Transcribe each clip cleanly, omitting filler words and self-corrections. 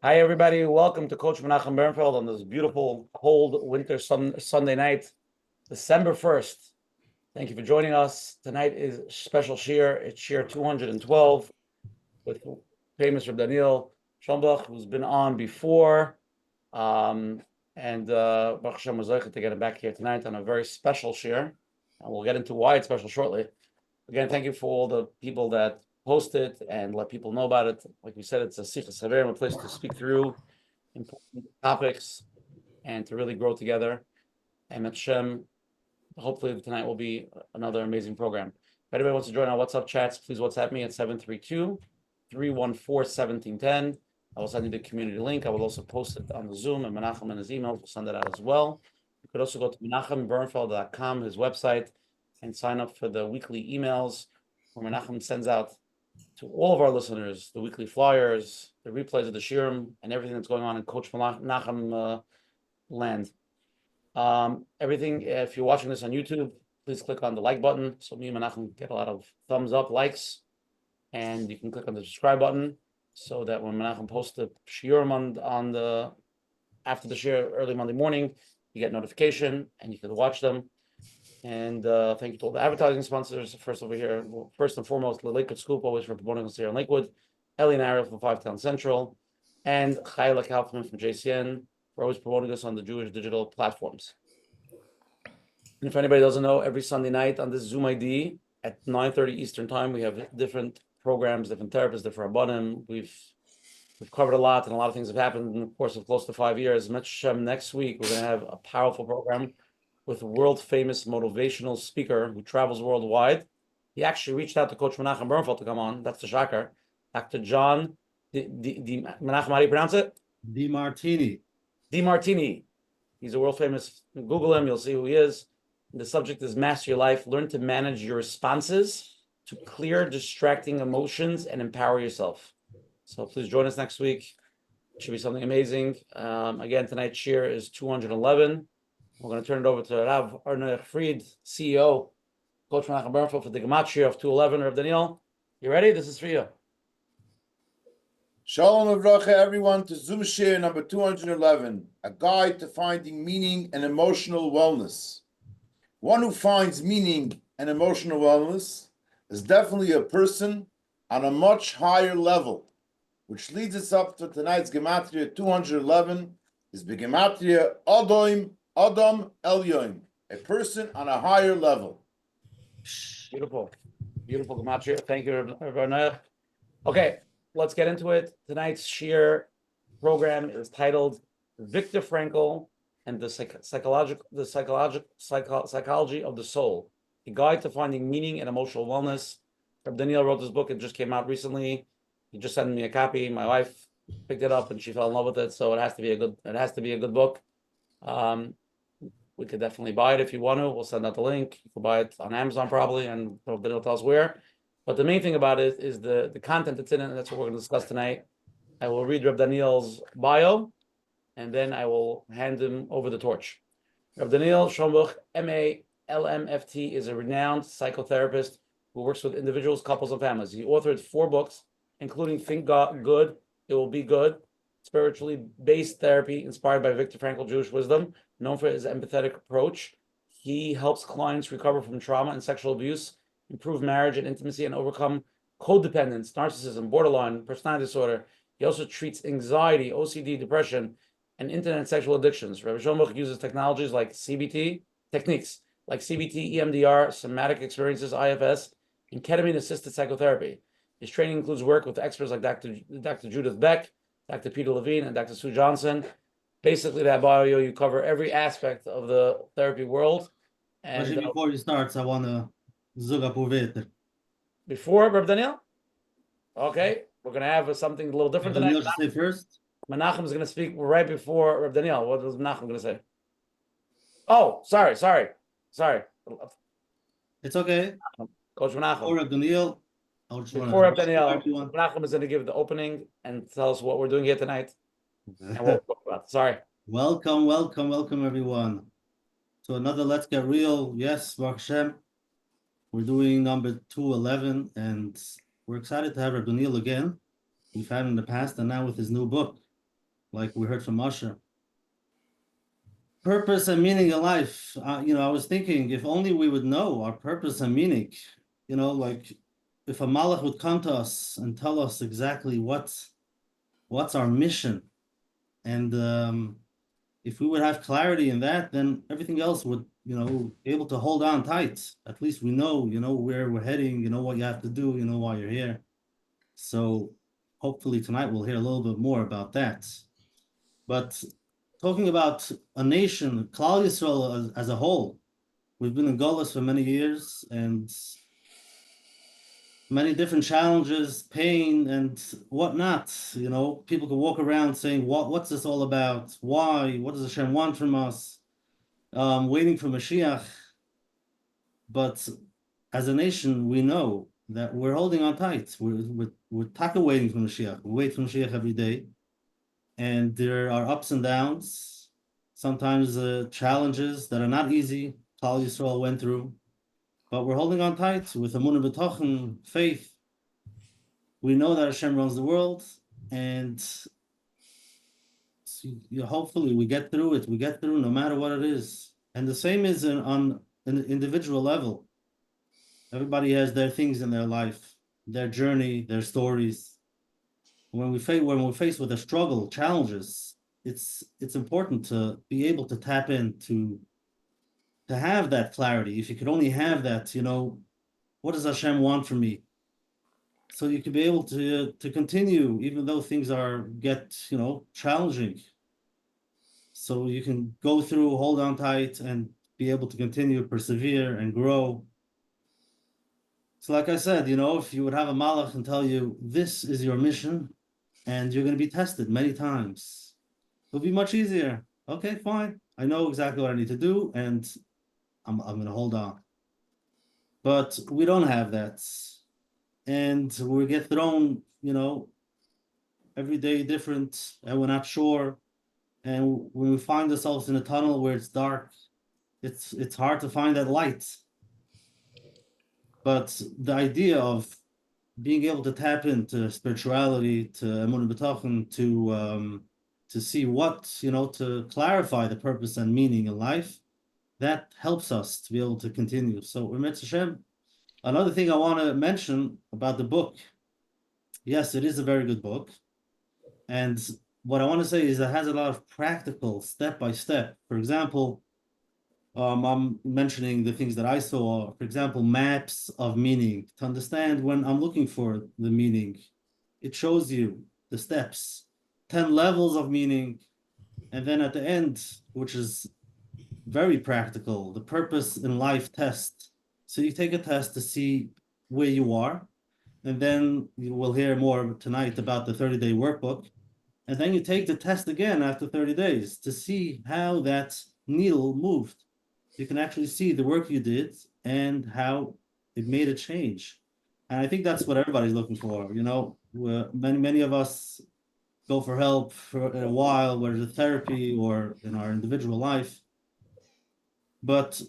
Hi, everybody. Welcome to Coach Menachem Bernfeld on this beautiful, cold winter Sunday night, December 1st. Thank you for joining us. Tonight is special shir. It's shir 212 with famous Rebbe Schonbuch, who's been on before. And Baruch Hashem was to get him back here tonight on a very special shir. And we'll get into why it's special shortly. Again, thank you for all the people that post it and let people know about it. Like we said, it's a sichas haverim, a place to speak through important topics and to really grow together. And Menachem, hopefully tonight will be another amazing program. If anybody wants to join our WhatsApp chats, please WhatsApp me at 732-314-1710. I will send you the community link. I will also post it on the Zoom, and Menachem and his email will send it out as well. You could also go to menachembernfeld.com, his website, and sign up for the weekly emails where Menachem sends out to all of our listeners the weekly flyers, the replays of the shirim, and everything that's going on in Coach Menachem land. Everything, if you're watching this on YouTube, please click on the like button so me and Menachem get a lot of thumbs up, likes, and you can click on the subscribe button so that when Menachem posts the shiurim on the after the shir early Monday morning, you get notification and you can watch them. And thank you to all the advertising sponsors. First over here, first and foremost, the Lakewood Scoop, always for promoting us here in Lakewood. Ellie and Ariel from 5 Town Central, and Chayla Kaufman from JCN for always promoting us on the Jewish digital platforms. And if anybody doesn't know, every Sunday night on this Zoom ID at 9:30 Eastern time, we have different programs, different therapists, different rabbanim. We've covered a lot, and a lot of things have happened in the course of close to 5 years. Menachem, next week we're going to have a powerful program with a world-famous motivational speaker who travels worldwide. He actually reached out to Coach Menachem Bernfeld to come on. That's the shocker. Dr. John Menachem, how do you pronounce it? DiMartini. He's a world-famous. Google him, you'll see who he is. The subject is Master Your Life. Learn to manage your responses to clear distracting emotions and empower yourself. So please join us next week. It should be something amazing. Again, tonight's shir is 211. We're going to turn it over to Rav Arnold Fried, CEO, Coach Menachem Bernfeld for the Gematria of 211. Rav Daniel, you ready? This is for you. Shalom Avracha, everyone, to Zoom Share number 211, a guide to finding meaning and emotional wellness. One who finds meaning and emotional wellness is definitely a person on a much higher level, which leads us up to tonight's Gematria 211, is the Gematria Adam Elyon, a person on a higher level. Beautiful. Beautiful Gematria. Thank you, Rav Arnold. Okay, let's get into it. Tonight's shir program is titled Viktor Frankl and the psychology of the soul, a guide to finding meaning and emotional wellness. Rabbi Daniel wrote this book. It just came out recently. He just sent me a copy. My wife picked it up and she fell in love with it. So it has to be a good book. We could definitely buy it if you want to. We'll send out the link. You can buy it on Amazon probably, and Rabbi Daniel tells where. But the main thing about it is the content that's in it, and that's what we're going to discuss tonight. I will read Rabbi Daniel's bio, and then I will hand him over the torch. Rabbi Daniel Schonbuch, MA, LMFT, is a renowned psychotherapist who works with individuals, couples, and families. He authored 4 books, including Think Good, It Will Be Good, spiritually based therapy inspired by Viktor Frankl Jewish wisdom, known for his empathetic approach. He helps clients recover from trauma and sexual abuse, improve marriage and intimacy, and overcome codependence, narcissism, borderline, personality disorder. He also treats anxiety, OCD, depression, and internet sexual addictions. Rabbi Schonbuch uses technologies like techniques like CBT, EMDR, somatic experiences, IFS, and ketamine-assisted psychotherapy. His training includes work with experts like Dr. Judith Beck, Dr. Peter Levine, and Dr. Sue Johnson. Basically, that bio, you cover every aspect of the therapy world. And before you start, I want to zuga puveter. Before, Reb Daniel? Okay, we're going to have something a little different tonight. Daniel say first? Menachem is going to speak right before Reb Daniel. What was Menachem going to say? Oh, sorry. It's okay. Coach Menachem. Before Reb Daniel, Before Reb Daniel, Menachem is going to give the opening and tell us what we're doing here tonight. And what we'll talk about. Sorry. Welcome, everyone, to another Let's Get Real. Yes, Baruch Hashem. We're doing number 211, and we're excited to have Reb Daniel again. We've had him in the past, and now with his new book. like we heard from Moshe. Purpose and meaning in life. I was thinking, if only we would know our purpose and meaning, like if a malach would come to us and tell us exactly what's our mission, and if we would have clarity in that, then everything else would, be able to hold on tight. At least we know, where we're heading, what you have to do, why you're here. So hopefully tonight we'll hear a little bit more about that. But talking about a nation, Klal Yisrael as a whole, we've been in Golus for many years and many different challenges, pain, and whatnot. People can walk around saying, what's this all about? Why? What does Hashem want from us? Waiting for Mashiach. But as a nation, we know that we're holding on tight. We're taka waiting for Mashiach. We wait for Mashiach every day. And there are ups and downs, sometimes challenges that are not easy. Klal Yisrael went through. But we're holding on tight with emunah b'tochen, faith. We know that Hashem runs the world, and hopefully we get through it. We get through no matter what it is. And the same is on an individual level. Everybody has their things in their life, their journey, their stories. When we're faced with a struggle, challenges, it's important to be able to tap into to have that clarity. If you could only have that, what does Hashem want from me? So you could be able to continue, even though things get challenging. So you can go through, hold on tight, and be able to continue, persevere, and grow. So like I said, if you would have a malach and tell you, this is your mission, and you're going to be tested many times, it'll be much easier. Okay, fine. I know exactly what I need to do, and I'm going to hold on. But we don't have that. And we get thrown, every day different, and we're not sure. And when we find ourselves in a tunnel where it's dark, it's hard to find that light. But the idea of being able to tap into spirituality, to emunah b'tochen, to see what, to clarify the purpose and meaning in life, that helps us to be able to continue. So, Emet Hashem, another thing I want to mention about the book. Yes, it is a very good book. And what I want to say is that it has a lot of practical, step-by-step. For example, I'm mentioning the things that I saw. For example, maps of meaning. To understand when I'm looking for the meaning, it shows you the steps, 10 levels of meaning. And then at the end, which is very practical, the purpose in life test. So you take a test to see where you are, and then you will hear more tonight about the 30-day workbook. And then you take the test again after 30 days to see how that needle moved. You can actually see the work you did and how it made a change. And I think that's what everybody's looking for. Many of us go for help for a while, whether it's therapy or in our individual life. But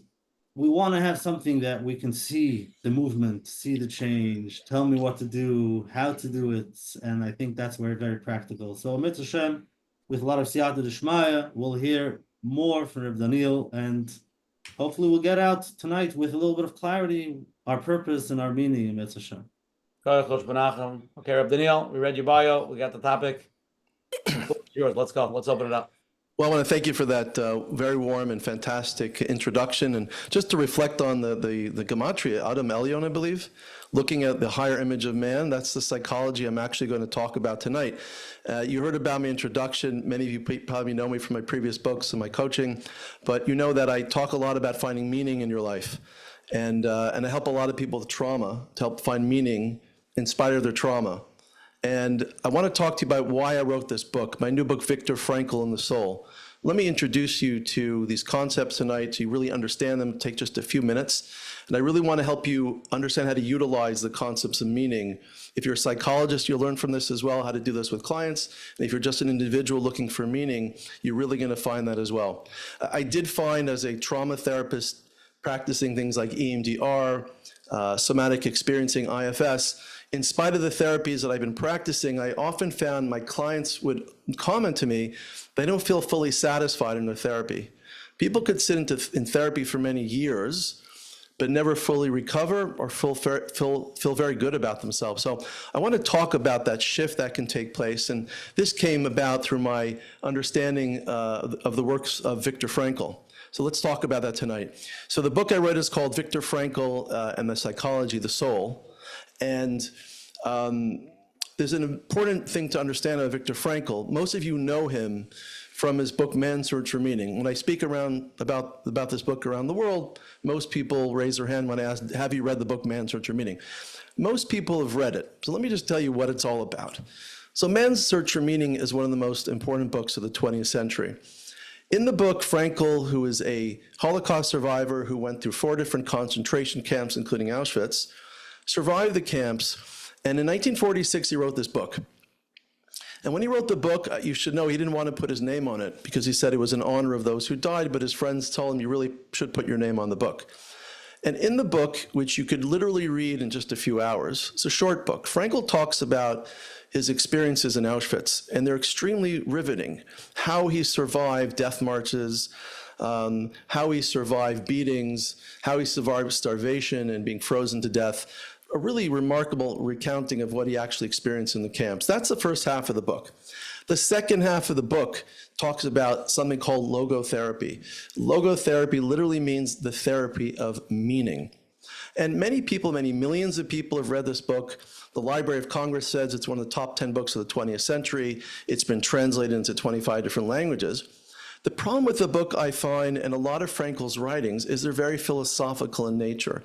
we want to have something that we can see the movement, see the change, tell me what to do, how to do it. And I think that's where it's very practical. So Emet Hashem, with a lot of siyata d'shmaya, we'll hear more from Reb Daniel, and hopefully we'll get out tonight with a little bit of clarity, our purpose and our meaning, Emet Hashem. Menachem. Okay, Reb Daniel, we read your bio, we got the topic. It's yours. Let's go. Let's open it up. Well, I want to thank you for that very warm and fantastic introduction. And just to reflect on the gematria, Adam Elyon, I believe, looking at the higher image of man, that's the psychology I'm actually going to talk about tonight. You heard about my introduction. Many of you probably know me from my previous books and my coaching, but you know that I talk a lot about finding meaning in your life. And I help a lot of people with trauma to help find meaning in spite of their trauma. And I want to talk to you about why I wrote this book, my new book, Viktor Frankl and the Soul. Let me introduce you to these concepts tonight so you really understand them. Take just a few minutes. And I really want to help you understand how to utilize the concepts of meaning. If you're a psychologist, you'll learn from this as well, how to do this with clients. And if you're just an individual looking for meaning, you're really going to find that as well. I did find as a trauma therapist practicing things like EMDR, somatic experiencing, IFS, In spite of the therapies that I've been practicing, I often found my clients would comment to me, they don't feel fully satisfied in their therapy. People could sit in therapy for many years, but never fully recover or feel very good about themselves. So I want to talk about that shift that can take place. And this came about through my understanding of the works of Viktor Frankl. So let's talk about that tonight. So the book I read is called Viktor Frankl and the Psychology of the Soul. And there's an important thing to understand about Viktor Frankl. Most of you know him from his book, Man's Search for Meaning. When I speak around about this book around the world, most people raise their hand when I ask, have you read the book, Man's Search for Meaning? Most people have read it. So let me just tell you what it's all about. So Man's Search for Meaning is one of the most important books of the 20th century. In the book, Frankl, who is a Holocaust survivor who went through 4 different concentration camps, including Auschwitz, survived the camps, and in 1946 he wrote this book. And when he wrote the book, you should know he didn't want to put his name on it because he said it was in honor of those who died, but his friends told him you really should put your name on the book. And in the book, which you could literally read in just a few hours, it's a short book, Frankl talks about his experiences in Auschwitz, and they're extremely riveting. How he survived death marches, how he survived beatings, how he survived starvation and being frozen to death. A really remarkable recounting of what he actually experienced in the camps. That's the first half of the book. The second half of the book talks about something called logotherapy. Logotherapy literally means the therapy of meaning. And many people, many millions of people have read this book. The Library of Congress says it's one of the top 10 books of the 20th century. It's been translated into 25 different languages. The problem with the book, I find, and a lot of Frankl's writings, is they're very philosophical in nature.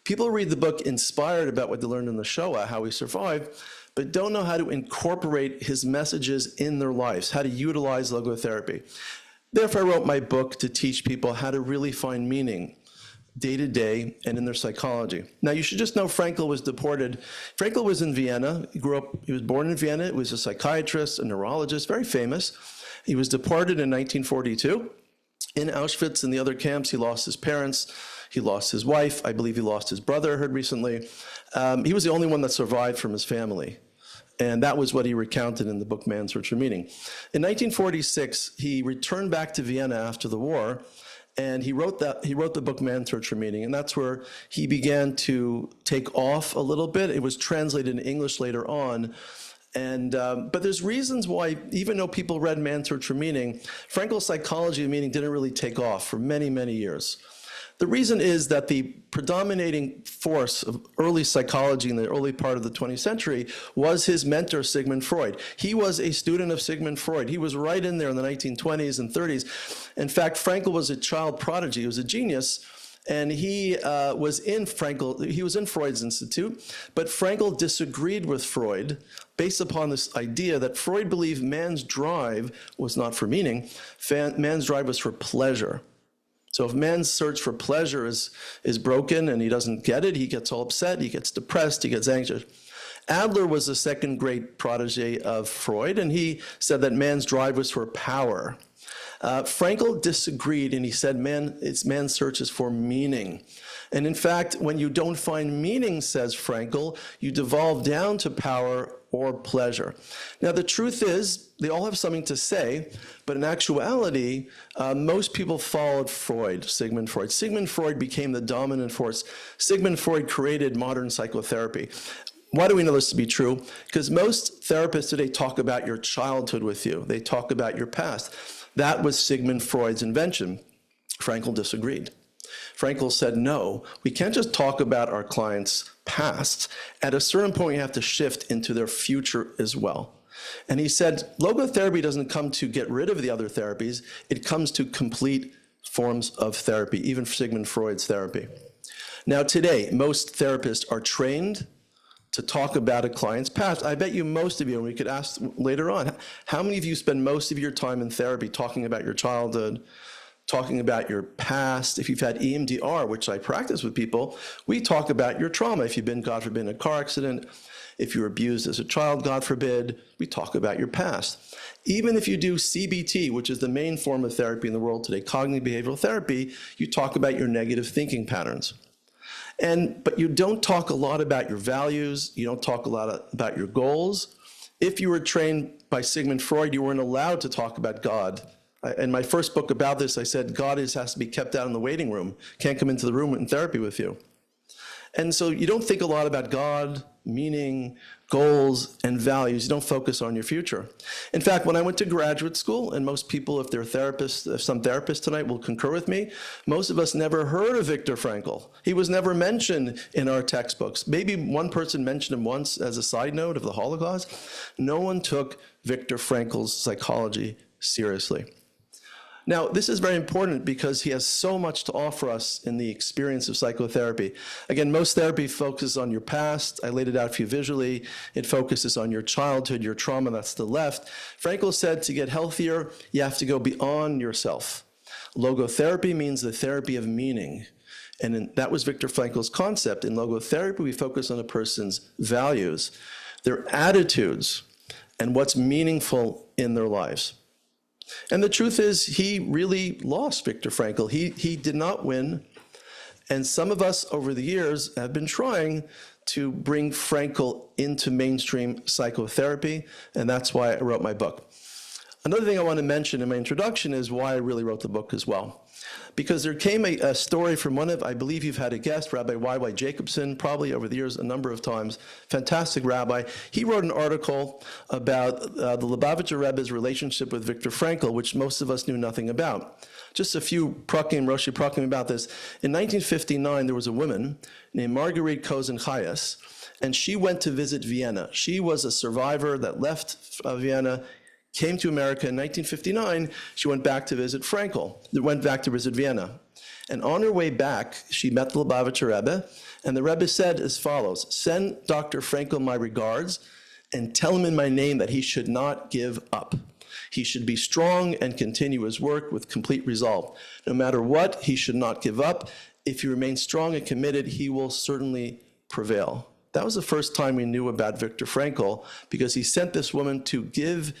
People read the book inspired about what they learned in the Shoah, how he survived, but don't know how to incorporate his messages in their lives, how to utilize logotherapy. Therefore, I wrote my book to teach people how to really find meaning day to day and in their psychology. Now, you should just know Frankl was deported. Frankl was in Vienna. He was born in Vienna. He was a psychiatrist, a neurologist, very famous. He was deported in 1942. In Auschwitz and the other camps, he lost his parents. He lost his wife. I believe he lost his brother, I heard recently. He was the only one that survived from his family. And that was what he recounted in the book, Man's Search for Meaning. In 1946, he returned back to Vienna after the war, and he wrote the book, Man's Search for Meaning. And that's where he began to take off a little bit. It was translated in English later on. And, but there's reasons why, even though people read Man's Search for Meaning, Frankl's psychology of meaning didn't really take off for many, many years. The reason is that the predominating force of early psychology in the early part of the 20th century was his mentor, Sigmund Freud. He was a student of Sigmund Freud. He was right in there in the 1920s and 30s. In fact, Frankl was a child prodigy. He was a genius. And he was in Freud's Institute, but Frankl disagreed with Freud based upon this idea that Freud believed man's drive was not for meaning, man's drive was for pleasure. So if man's search for pleasure is broken and he doesn't get it, he gets all upset, he gets depressed, he gets anxious. Adler was the second great protege of Freud, and he said that man's drive was for power. Frankl disagreed, and he said man's search is for meaning. And in fact, when you don't find meaning, says Frankl, you devolve down to power or pleasure. Now, the truth is, they all have something to say, but in actuality, most people followed Sigmund Freud. Sigmund Freud became the dominant force. Sigmund Freud created modern psychotherapy. Why do we know this to be true? Because most therapists today talk about your childhood with you. They talk about your past. That was Sigmund Freud's invention. Frankl disagreed. Frankl said, no, we can't just talk about our clients' past. At a certain point, you have to shift into their future as well. And he said, logotherapy doesn't come to get rid of the other therapies. It comes to complete forms of therapy, even Sigmund Freud's therapy. Now, today, most therapists are trained to talk about a client's past. I bet you most of you, and we could ask later on, how many of you spend most of your time in therapy talking about your childhood, talking about your past? If you've had EMDR, which I practice with people, we talk about your trauma. If you've been, God forbid, in a car accident, if you were abused as a child, God forbid, we talk about your past. Even if you do CBT, which is the main form of therapy in the world today, cognitive behavioral therapy, you talk about your negative thinking patterns. But you don't talk a lot about your values. You don't talk a lot about your goals. If you were trained by Sigmund Freud, you weren't allowed to talk about God. In my first book about this, I said God has to be kept out in the waiting room, can't come into the room in therapy with you. And so you don't think a lot about God, meaning, goals, and values. You don't focus on your future. In fact, when I went to graduate school, and most people, if they're therapists, if some therapists tonight will concur with me, most of us never heard of Viktor Frankl. He was never mentioned in our textbooks. Maybe one person mentioned him once as a side note of the Holocaust. No one took Viktor Frankl's psychology seriously. Now, this is very important because he has so much to offer us in the experience of psychotherapy. Again, most therapy focuses on your past. I laid it out for you visually. It focuses on your childhood, your trauma, that's the left. Frankl said to get healthier, you have to go beyond yourself. Logotherapy means the therapy of meaning. And that was Viktor Frankl's concept. In logotherapy, we focus on a person's values, their attitudes, and what's meaningful in their lives. And the truth is, he really lost, Viktor Frankl. He did not win. And some of us over the years have been trying to bring Frankl into mainstream psychotherapy, and that's why I wrote my book. Another thing I want to mention in my introduction is why I really wrote the book as well. Because there came a story from one of, I believe you've had a guest, Rabbi Y.Y. Jacobson, probably over the years a number of times, fantastic rabbi. He wrote an article about the Lubavitcher Rebbe's relationship with Viktor Frankl, which most of us knew nothing about. Just a few Roshi Prakim about this. In 1959, there was a woman named Marguerite Kozen-Chayes, and she went to visit Vienna. She was a survivor that left Vienna, came to America in 1959, she went back to visit Frankl, went back to visit Vienna. And on her way back, she met the Lubavitcher Rebbe, and the Rebbe said as follows, send Dr. Frankl my regards and tell him in my name that he should not give up. He should be strong and continue his work with complete resolve. No matter what, he should not give up. If he remains strong and committed, he will certainly prevail. That was the first time we knew about Viktor Frankl, because he sent this woman to give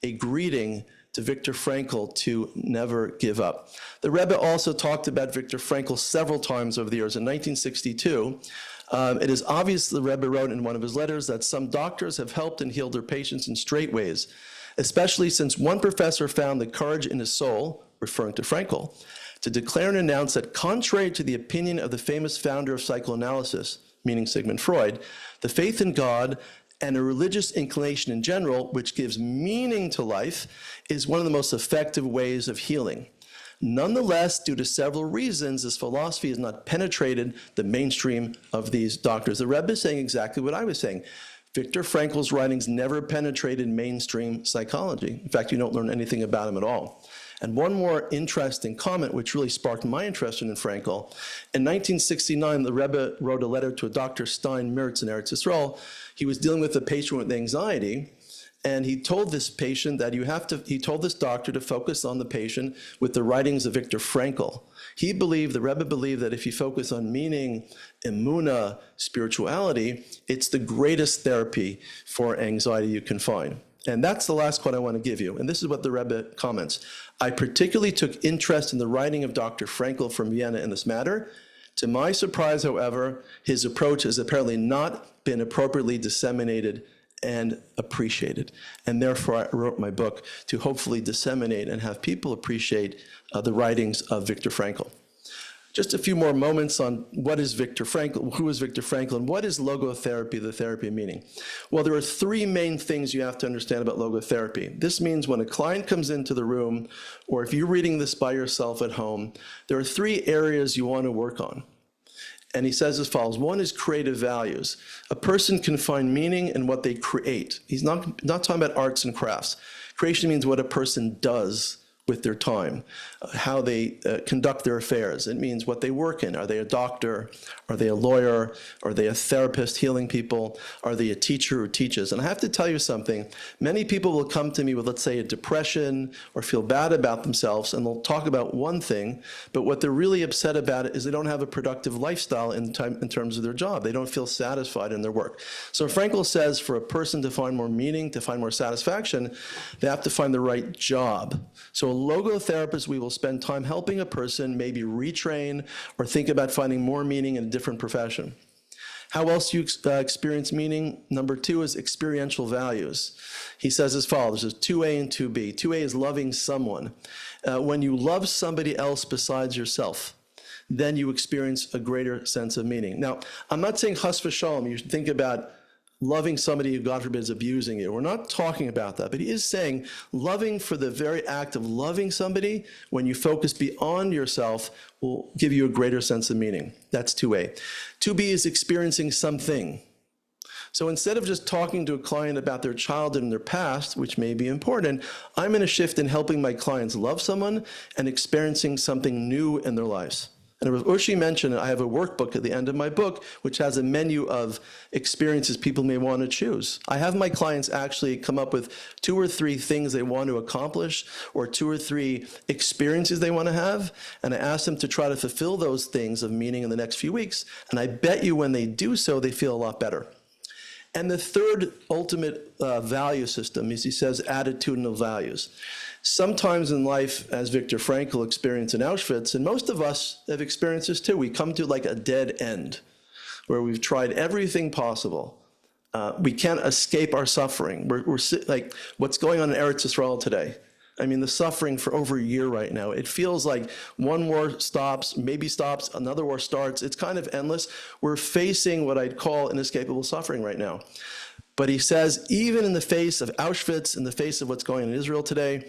a greeting to Viktor Frankl to never give up. The Rebbe also talked about Viktor Frankl several times over the years. In 1962, it is obvious, the Rebbe wrote in one of his letters, that some doctors have helped and healed their patients in straight ways, especially since one professor found the courage in his soul, referring to Frankl, to declare and announce that contrary to the opinion of the famous founder of psychoanalysis, meaning Sigmund Freud, the faith in God and a religious inclination in general, which gives meaning to life, is one of the most effective ways of healing. Nonetheless, due to several reasons, this philosophy has not penetrated the mainstream of these doctors. The Rebbe is saying exactly what I was saying. Viktor Frankl's writings never penetrated mainstream psychology. In fact, you don't learn anything about him at all. And one more interesting comment, which really sparked my interest in Frankl. In 1969, the Rebbe wrote a letter to a Dr. Stein Mertz in Eretz Yisrael. He was dealing with a patient with anxiety, and he told this patient that he told this doctor to focus on the patient with the writings of Viktor Frankl. He believed, the Rebbe believed, that if you focus on meaning, emunah, spirituality, it's the greatest therapy for anxiety you can find. And that's the last quote I want to give you. And this is what the Rebbe comments. I particularly took interest in the writing of Dr. Frankl from Vienna in this matter. To my surprise, however, his approach has apparently not been appropriately disseminated and appreciated. And therefore, I wrote my book to hopefully disseminate and have people appreciate the writings of Viktor Frankl. Just a few more moments on what is Viktor Frankl, who is Viktor Frankl, and what is logotherapy, the therapy of meaning? Well, there are three main things you have to understand about logotherapy. This means when a client comes into the room, or if you're reading this by yourself at home, there are three areas you want to work on. And he says as follows. One is creative values. A person can find meaning in what they create. He's not talking about arts and crafts. Creation means what a person does with their time, how they conduct their affairs. It means what they work in. Are they a doctor? Are they a lawyer? Are they a therapist healing people? Are they a teacher who teaches? And I have to tell you something. Many people will come to me with, let's say, a depression or feel bad about themselves, and they'll talk about one thing, but what they're really upset about is they don't have a productive lifestyle in terms of their job. They don't feel satisfied in their work. So Frankl says for a person to find more meaning, to find more satisfaction, they have to find the right job. So a logotherapist, we will spend time helping a person maybe retrain or think about finding more meaning in a different profession. How else do you experience meaning? Number 2 is experiential values. He says as follows, there's 2A and 2B. 2A is loving someone. When you love somebody else besides yourself, then you experience a greater sense of meaning. Now, I'm not saying chas v'shalom, you should think about loving somebody who, God forbid, is abusing you. We're not talking about that, but he is saying loving for the very act of loving somebody, when you focus beyond yourself, will give you a greater sense of meaning. That's 2A. 2B is experiencing something. So instead of just talking to a client about their childhood and their past, which may be important, I'm going to shift in helping my clients love someone and experiencing something new in their lives. And as Ushi mentioned, I have a workbook at the end of my book, which has a menu of experiences people may want to choose. I have my clients actually come up with 2 or 3 things they want to accomplish, or 2 or 3 experiences they want to have, and I ask them to try to fulfill those things of meaning in the next few weeks. And I bet you when they do so, they feel a lot better. And the third ultimate value system is, he says, attitudinal values. Sometimes in life, as Viktor Frankl experienced in Auschwitz, and most of us have experienced this too, we come to like a dead end where we've tried everything possible. We can't escape our suffering. We're like what's going on in Eretz Yisrael today. I mean, the suffering for over a year right now. It feels like one war stops, maybe stops, another war starts. It's kind of endless. We're facing what I'd call inescapable suffering right now. But he says, even in the face of Auschwitz, in the face of what's going on in Israel today,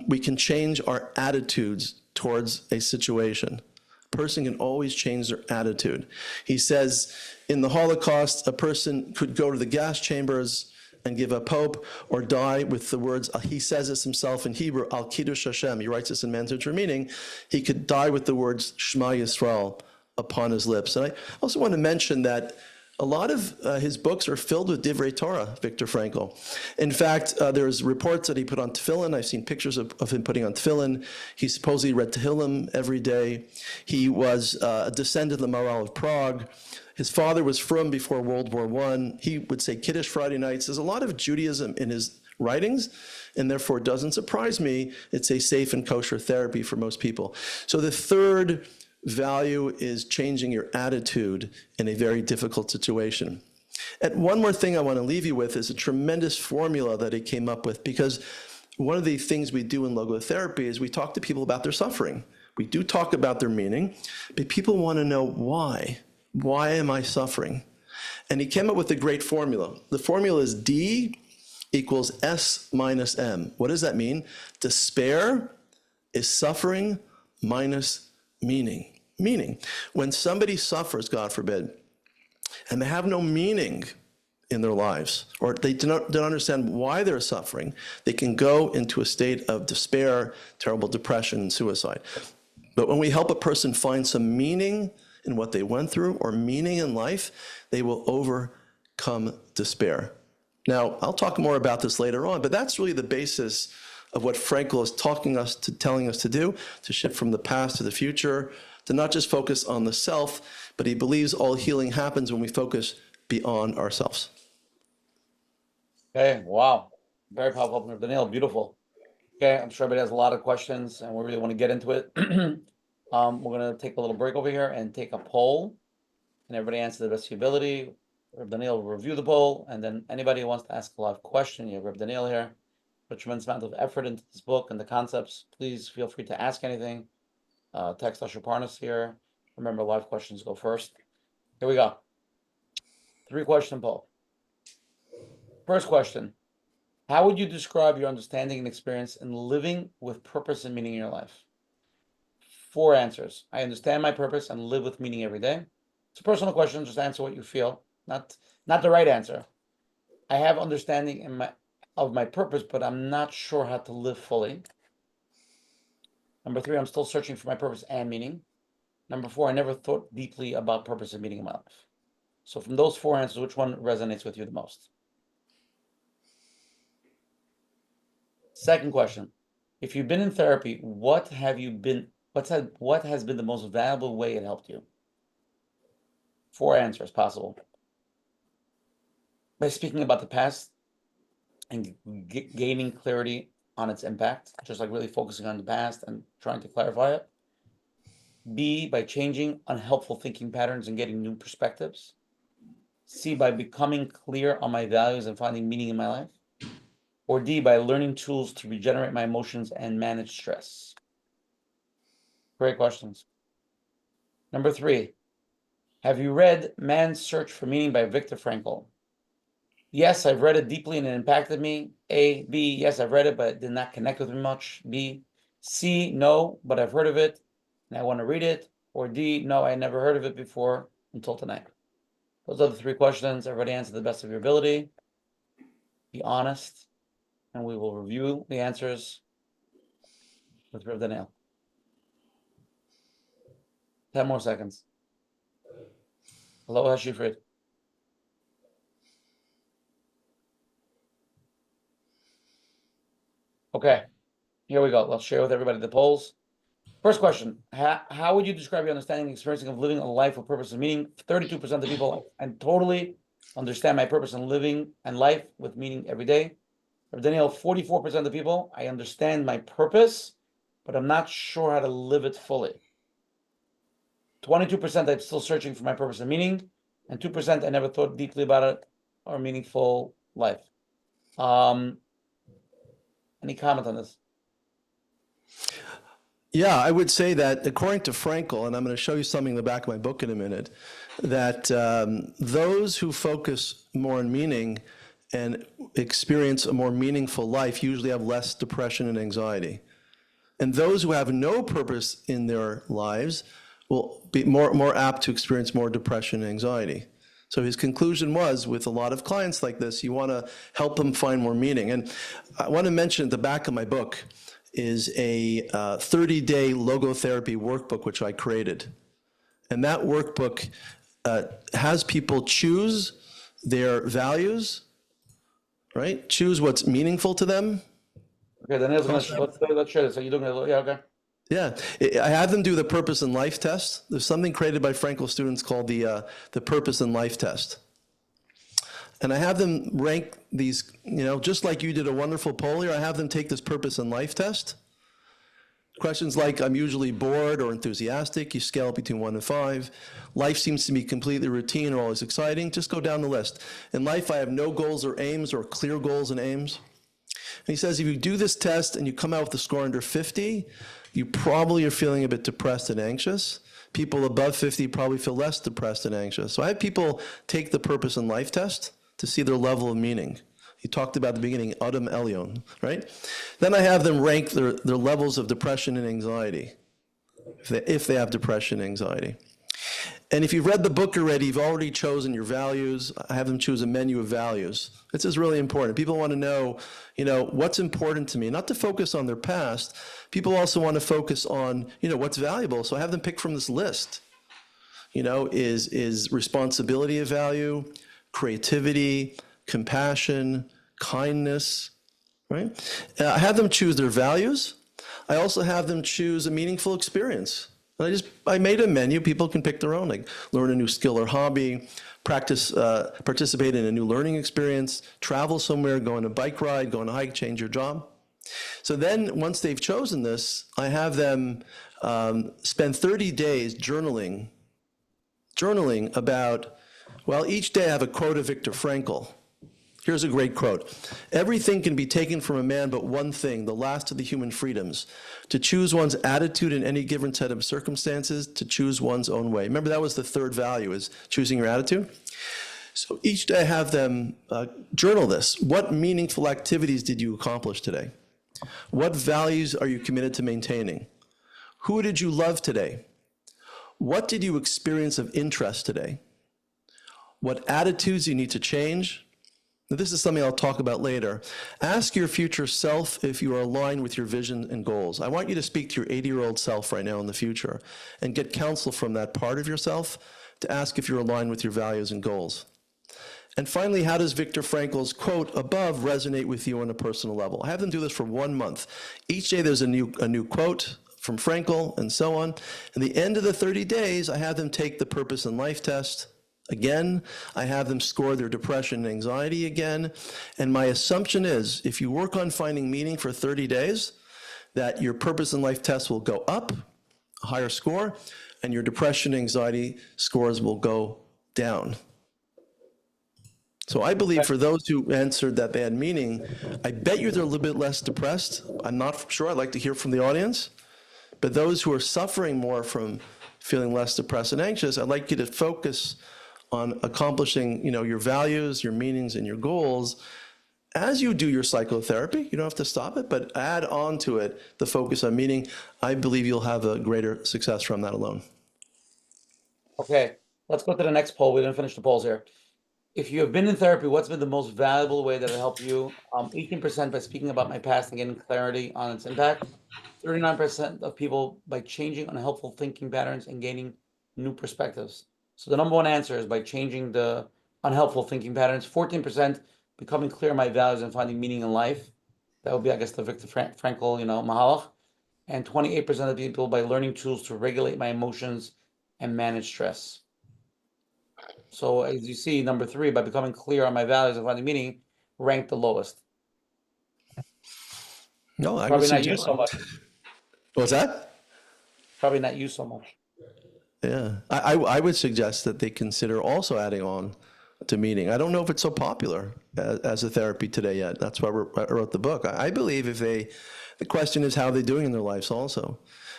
we can change our attitudes towards a situation. A person can always change their attitude. He says, in the Holocaust, a person could go to the gas chambers and give up hope, or die with the words, he says this himself in Hebrew, Al Kiddush Hashem. He writes this in Man's meaning. He could die with the words Shema Yisrael upon his lips. And I also want to mention that a lot of his books are filled with Divrei Torah, Viktor Frankl. In fact, there's reports that he put on tefillin. I've seen pictures of him putting on tefillin. He supposedly read Tehillim every day. He was a descendant of the Maharal of Prague. His father was from before World War I. He would say Kiddush Friday nights. There's a lot of Judaism in his writings, and therefore it doesn't surprise me. It's a safe and kosher therapy for most people. So the third value is changing your attitude in a very difficult situation. And one more thing I want to leave you with is a tremendous formula that he came up with, because one of the things we do in logotherapy is we talk to people about their suffering. We do talk about their meaning, but people want to know why. Why am I suffering? And he came up with a great formula. The formula is D equals S minus M. What does that mean? Despair is suffering minus meaning. Meaning, when somebody suffers, God forbid, and they have no meaning in their lives, or they don't understand why they're suffering, they can go into a state of despair, terrible depression, and suicide. But when we help a person find some meaning in what they went through, or meaning in life, they will overcome despair. Now, I'll talk more about this later on, but that's really the basis of what Frankl is telling us to do, to shift from the past to the future, to not just focus on the self, but he believes all healing happens when we focus beyond ourselves. Okay, wow. Very powerful, Daniel, beautiful. Okay, I'm sure everybody has a lot of questions, and we really want to get into it. We're going to take a little break over here and take a poll, and everybody answer the best of your ability. Reb Daniel will review the poll, and then anybody who wants to ask a live question, you have Reb Daniel here. Put a tremendous amount of effort into this book and the concepts. Please feel free to ask anything. Text Usher Parnas here. Remember, live questions go first. Here we go. 3-question poll. First question. How would you describe your understanding and experience in living with purpose and meaning in your life? 4 answers. I understand my purpose and live with meaning every day. It's a personal question. Just answer what you feel. Not the right answer. I have understanding of my purpose, but I'm not sure how to live fully. Number 3, I'm still searching for my purpose and meaning. Number 4, I never thought deeply about purpose and meaning in my life. So from those 4 answers, which one resonates with you the most? Second question. If you've been in therapy, what has been the most valuable way it helped you? 4 answers possible. By speaking about the past and gaining clarity on its impact, just like really focusing on the past and trying to clarify it. B, by changing unhelpful thinking patterns and getting new perspectives. C, by becoming clear on my values and finding meaning in my life. Or D, by learning tools to regenerate my emotions and manage stress. Great questions. Number 3, have you read Man's Search for Meaning by Viktor Frankl? Yes, I've read it deeply and it impacted me. A, B, yes, I've read it, but it did not connect with me much. B, C, no, but I've heard of it and I want to read it. Or D, no, I never heard of it before until tonight. Those are the 3 questions. Everybody answer to the best of your ability. Be honest, and we will review the answers with Reb Daniel. 10 more seconds. Hello, Hashifrid. Okay, here we go. Let's share with everybody the polls. First question, how would you describe your understanding and experiencing of living a life with purpose and meaning? 32% of people, I totally understand my purpose in living and life with meaning every day. For Daniel, 44% of the people, I understand my purpose, but I'm not sure how to live it fully. 22%, I'm still searching for my purpose and meaning, and 2%, I never thought deeply about it or meaningful life. Any comment on this? Yeah, I would say that according to Frankl, and I'm going to show you something in the back of my book in a minute, that those who focus more on meaning and experience a more meaningful life usually have less depression and anxiety. And those who have no purpose in their lives will be more apt to experience more depression and anxiety. So his conclusion was, with a lot of clients like this, you want to help them find more meaning. And I want to mention at the back of my book is a 30-day logotherapy workbook, which I created. And that workbook has people choose their values, right? Choose what's meaningful to them. Okay, Daniel's going to, let's share this. Are you doing it? Yeah, okay. Yeah, I have them do the purpose and life test. There's something created by Frankl students called the purpose and life test. And I have them rank these, just like you did a wonderful poll here, I have them take this purpose and life test. Questions like, I'm usually bored or enthusiastic. You scale it between 1 and 5. Life seems to be completely routine or always exciting. Just go down the list. In life, I have no goals or aims or clear goals and aims. And he says, if you do this test and you come out with a score under 50, you probably are feeling a bit depressed and anxious. People above 50 probably feel less depressed and anxious. So I have people take the purpose and life test to see their level of meaning. He talked about at the beginning, Adam Elyon, right? Then I have them rank their levels of depression and anxiety, if they have depression and anxiety. And if you've read the book already, you've already chosen your values. I have them choose a menu of values. This is really important. People want to know, what's important to me, not to focus on their past. People also want to focus on, what's valuable. So I have them pick from this list. Is responsibility of value, creativity, compassion, kindness, right? I have them choose their values. I also have them choose a meaningful experience. And I made a menu. People can pick their own, like learn a new skill or hobby, participate in a new learning experience, travel somewhere, go on a bike ride, go on a hike, change your job. So then once they've chosen this, I have them spend 30 days journaling about, each day I have a quote of Viktor Frankl. Here's a great quote. Everything can be taken from a man but one thing, the last of the human freedoms, to choose one's attitude in any given set of circumstances, to choose one's own way. Remember, that was the third value, is choosing your attitude. So each day I have them journal this. What meaningful activities did you accomplish today? What values are you committed to maintaining? Who did you love today? What did you experience of interest today? What attitudes you need to change? Now, this is something I'll talk about later. Ask your future self if you are aligned with your vision and goals. I want you to speak to your 80-year-old self right now in the future and get counsel from that part of yourself to ask if you're aligned with your values and goals. And finally, how does Viktor Frankl's quote above resonate with you on a personal level? I have them do this for 1 month. Each day there's a new quote from Frankl and so on. At the end of the 30 days, I have them take the purpose and life test again. I have them score their depression and anxiety again. And my assumption is if you work on finding meaning for 30 days, that your purpose in life test will go up, a higher score, and your depression and anxiety scores will go down. So I believe for those who answered that they had meaning, I bet you they're a little bit less depressed. I'm not sure. I'd like to hear from the audience. But those who are suffering more from feeling less depressed and anxious, I'd like you to focus on accomplishing, your values, your meanings, and your goals as you do your psychotherapy. You don't have to stop it, but add on to it the focus on meaning. I believe you'll have a greater success from that alone. Okay, let's go to the next poll. We didn't finish the polls here. If you have been in therapy, what's been the most valuable way that it helped you? 18% by speaking about my past and getting clarity on its impact. 39% of people by changing unhelpful thinking patterns and gaining new perspectives. So the number one answer is by changing the unhelpful thinking patterns. 14% becoming clear on my values and finding meaning in life. That would be, I guess, the Viktor Frankl, Mahalach. And 28% of people by learning tools to regulate my emotions and manage stress. So as you see, number 3, by becoming clear on my values and finding meaning, ranked the lowest. No, I Probably would not you suggest. so much. What's that? Probably not you so much. Yeah, I would suggest that they consider also adding on to meaning. I don't know if it's so popular as a therapy today yet. That's why I wrote the book. I believe the question is how they're doing in their lives also.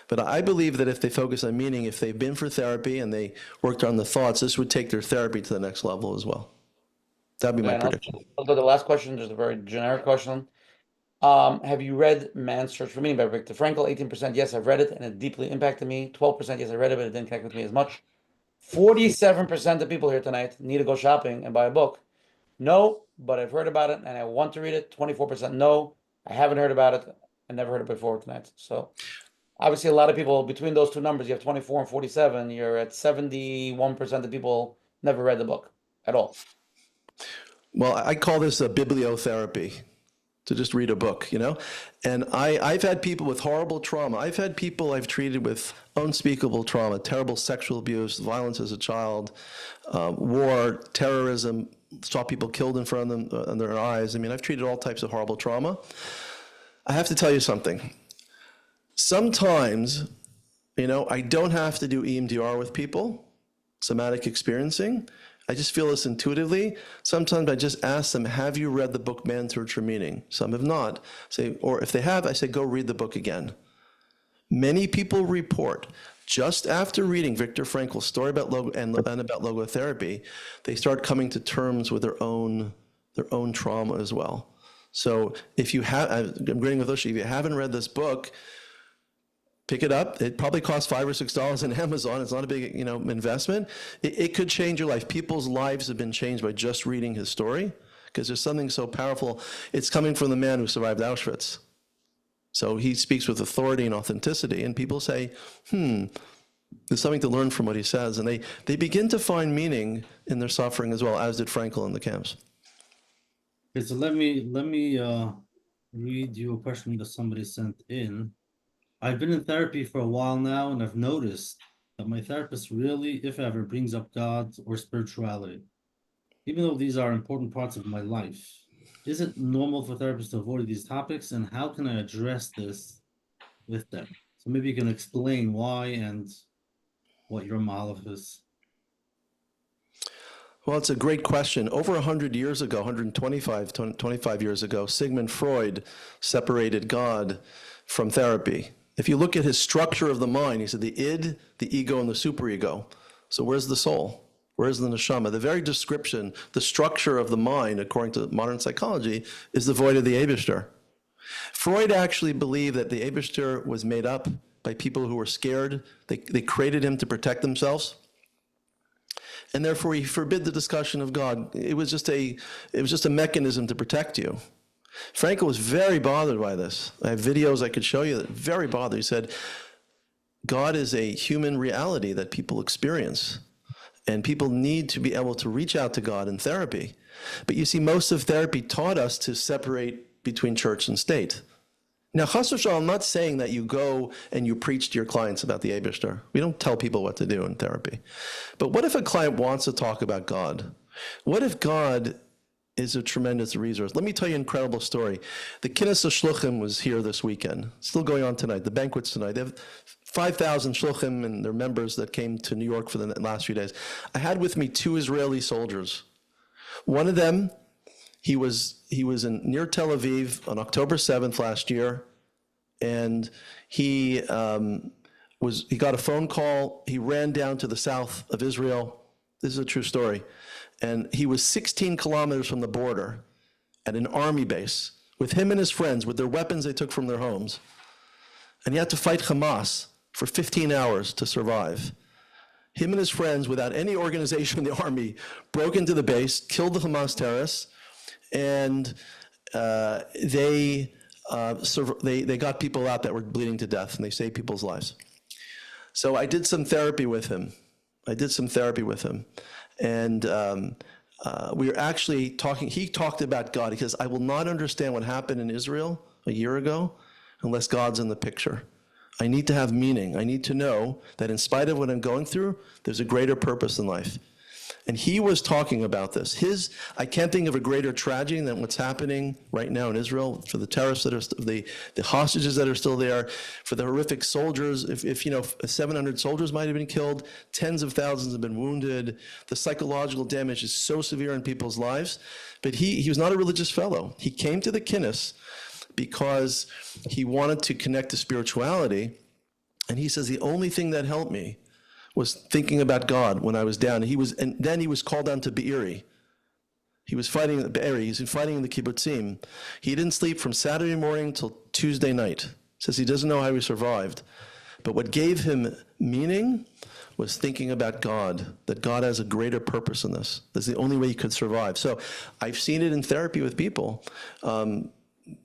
But I believe that if they focus on meaning, if they've been for therapy and they worked on the thoughts, this would take their therapy to the next level as well. That'd be my prediction. I'll go to the last question, just a very generic question. Have you read Man's Search for Meaning by Viktor Frankl? 18% yes, I've read it and it deeply impacted me. 12% yes, I read it, but it didn't connect with me as much. 47% of people here tonight need to go shopping and buy a book. No, but I've heard about it and I want to read it. 24% no, I haven't heard about it. I never heard it before tonight. So obviously a lot of people, between those two numbers, you have 24 and 47, you're at 71% of people never read the book at all. Well, I call this a bibliotherapy, to just read a book, And I've had people with horrible trauma. I've had people I've treated with unspeakable trauma, terrible sexual abuse, violence as a child, war, terrorism, saw people killed in front of them, in their eyes. I mean, I've treated all types of horrible trauma. I have to tell you something. Sometimes, I don't have to do EMDR with people, somatic experiencing. I just feel this intuitively. Sometimes I just ask them, have you read the book Man's Search for Meaning? Some have not. Or if they have, I say, go read the book again. Many people report, just after reading Viktor Frankl's story about and about logotherapy, they start coming to terms with their own trauma as well. So if you have, I'm agreeing with Ushi, if you haven't read this book, pick it up. It probably costs $5 or $6 on Amazon. It's not a big, investment. It could change your life. People's lives have been changed by just reading his story because there's something so powerful. It's coming from the man who survived Auschwitz. So he speaks with authority and authenticity, and people say, there's something to learn from what he says. And they begin to find meaning in their suffering as well, as did Frankl in the camps. Okay, so let me read you a question that somebody sent in. I've been in therapy for a while now, and I've noticed that my therapist really, if ever, brings up God or spirituality, even though these are important parts of my life. Is it normal for therapists to avoid these topics, and how can I address this with them? So maybe you can explain why and what your mahalach is. Well, it's a great question. Over 100 years ago, 25 years ago, Sigmund Freud separated God from therapy. If you look at his structure of the mind, he said the id, the ego, and the superego. So where's the soul? Where's the neshama? The very description, the structure of the mind, according to modern psychology, is the void of the Eibishter. Freud actually believed that the Eibishter was made up by people who were scared. They created him to protect themselves. And therefore he forbid the discussion of God. It was just a mechanism to protect you. Frankl was very bothered by this. I have videos I could show you that very bothered. He said, God is a human reality that people experience. And people need to be able to reach out to God in therapy. But you see, most of therapy taught us to separate between church and state. Now, chas v'shalom, I'm not saying that you go and you preach to your clients about the Eibishter. We don't tell people what to do in therapy. But what if a client wants to talk about God? What if God is a tremendous resource? Let me tell you an incredible story. The Kinnis of Shluchim was here this weekend. Still going on tonight. The banquet's tonight. They have 5,000 Shluchim and their members that came to New York for the last few days. I had with me 2 Israeli soldiers. One of them, he was near Tel Aviv on October 7th last year, and he got a phone call. He ran down to the south of Israel. This is a true story. And he was 16 kilometers from the border at an army base with him and his friends, with their weapons they took from their homes. And he had to fight Hamas for 15 hours to survive. Him and his friends, without any organization in the army, broke into the base, killed the Hamas terrorists, and they got people out that were bleeding to death, and they saved people's lives. So I did some therapy with him. And we were actually talking, he talked about God. He says, I will not understand what happened in Israel a year ago unless God's in the picture. I need to have meaning. I need to know that in spite of what I'm going through, there's a greater purpose in life. And he was talking about this. I can't think of a greater tragedy than what's happening right now in Israel for the terrorists that are, the hostages that are still there, for the horrific soldiers. If 700 soldiers might have been killed, tens of thousands have been wounded. The psychological damage is so severe in people's lives. But he was not a religious fellow. He came to the Kinnis because he wanted to connect to spirituality. And he says, the only thing that helped me was thinking about God when I was down. And then he was called down to Be'eri. He was fighting at Be'eri. He's been fighting in the kibbutzim. He didn't sleep from Saturday morning till Tuesday night. Says he doesn't know how he survived. But what gave him meaning was thinking about God, that God has a greater purpose in this. That's the only way he could survive. So I've seen it in therapy with people.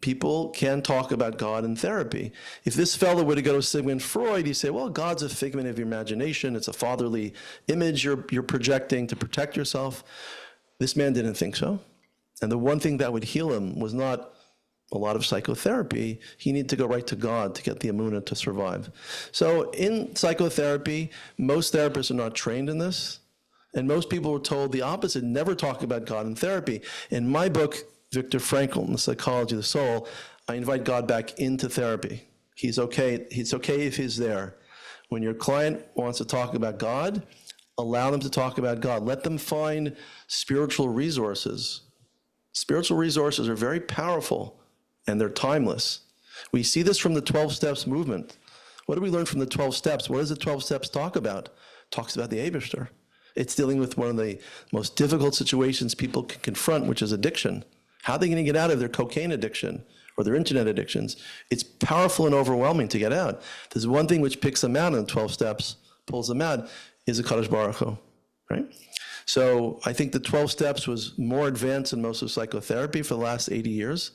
People can talk about God in therapy. If this fellow were to go to Sigmund Freud, he'd say, well, God's a figment of your imagination. It's a fatherly image you're projecting to protect yourself. This man didn't think so. And the one thing that would heal him was not a lot of psychotherapy. He needed to go right to God to get the emunah to survive. So in psychotherapy, most therapists are not trained in this. And most people were told the opposite, never talk about God in therapy. In my book, Viktor Frankl and the Psychology of the Soul, I invite God back into therapy. He's okay if he's there. When your client wants to talk about God, allow them to talk about God. Let them find spiritual resources. Spiritual resources are very powerful and they're timeless. We see this from the 12 Steps movement. What do we learn from the 12 Steps? What does the 12 Steps talk about? It talks about the Eibishter. It's dealing with one of the most difficult situations people can confront, which is addiction. How are they going to get out of their cocaine addiction or their internet addictions? It's powerful and overwhelming to get out. There's one thing which picks them out in 12 steps, pulls them out, is a Kadosh Baruch Hu, right? So I think the 12 steps was more advanced than most of psychotherapy for the last 80 years.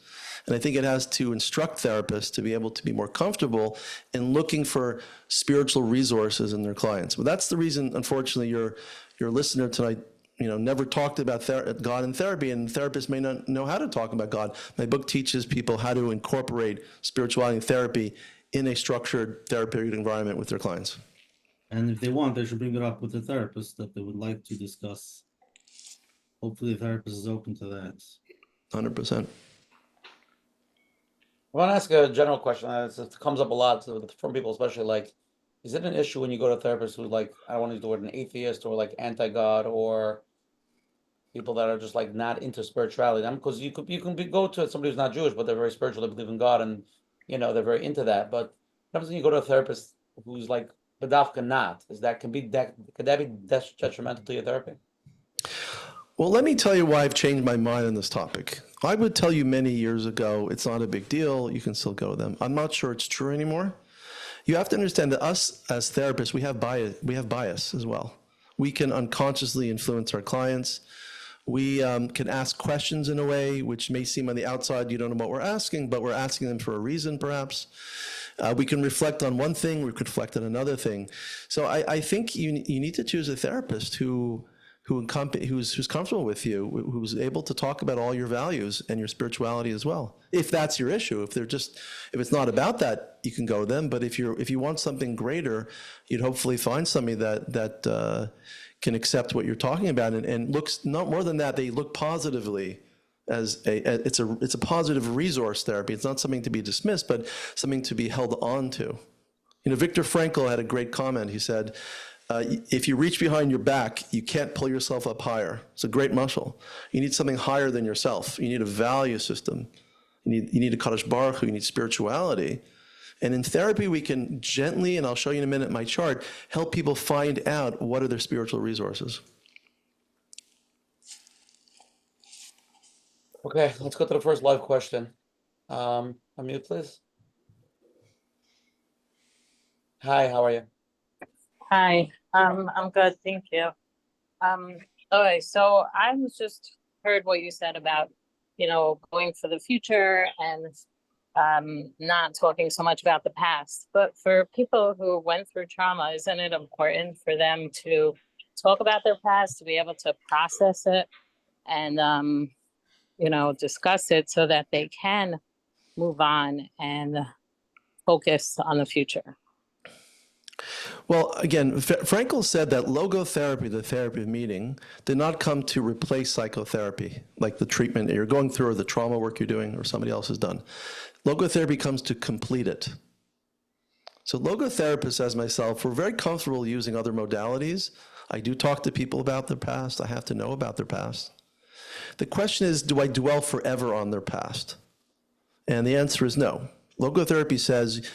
And I think it has to instruct therapists to be able to be more comfortable in looking for spiritual resources in their clients. But that's the reason, unfortunately, your listener tonight never talked about God in therapy, and therapists may not know how to talk about God. My book teaches people how to incorporate spirituality and therapy in a structured therapeutic environment with their clients. And if they want, they should bring it up with the therapist that they would like to discuss. Hopefully the therapist is open to that. 100%. I want to ask a general question. It comes up a lot from people, especially like, is it an issue when you go to a therapist who's like, I don't want to use the word an atheist or like anti-God, or people that are just like not into spirituality? Because you can go to somebody who's not Jewish, but they're very spiritual, they believe in God, and they're very into that. But sometimes when you go to a therapist who's like Badavka not, could that be detrimental to your therapy? Well, let me tell you why I've changed my mind on this topic. I would tell you many years ago, it's not a big deal, you can still go to them. I'm not sure it's true anymore. You have to understand that us as therapists, we have bias as well. We can unconsciously influence our clients. We can ask questions in a way which may seem on the outside, you don't know what we're asking, but we're asking them for a reason perhaps. We can reflect on one thing, we could reflect on another thing. So I think you need to choose a therapist who who's comfortable with you, who's able to talk about all your values and your spirituality as well. If that's your issue, if it's not about that, you can go to them. But if you want something greater, you'd hopefully find somebody that can accept what you're talking about and looks, not more than that, they look positively as it's a positive resource therapy. It's not something to be dismissed, but something to be held on to. Viktor Frankl had a great comment. He said, if you reach behind your back, you can't pull yourself up higher. It's a great muscle. You need something higher than yourself. You need a value system. You need a Kadosh Baruch Hu. You need spirituality. And in therapy, we can gently, and I'll show you in a minute my chart, help people find out what are their spiritual resources. Okay, let's go to the first live question. Unmute, please. Hi, how are you? Hi, I'm good, thank you. Okay, so I was just heard what you said about, going for the future and not talking so much about the past. But for people who went through trauma, isn't it important for them to talk about their past, to be able to process it and, discuss it so that they can move on and focus on the future? Well, again, Frankl said that logotherapy, the therapy of meaning, did not come to replace psychotherapy, like the treatment that you're going through or the trauma work you're doing or somebody else has done. Logotherapy comes to complete it. So logotherapists, as myself, we're very comfortable using other modalities. I do talk to people about their past. I have to know about their past. The question is, do I dwell forever on their past? And the answer is no. Logotherapy says,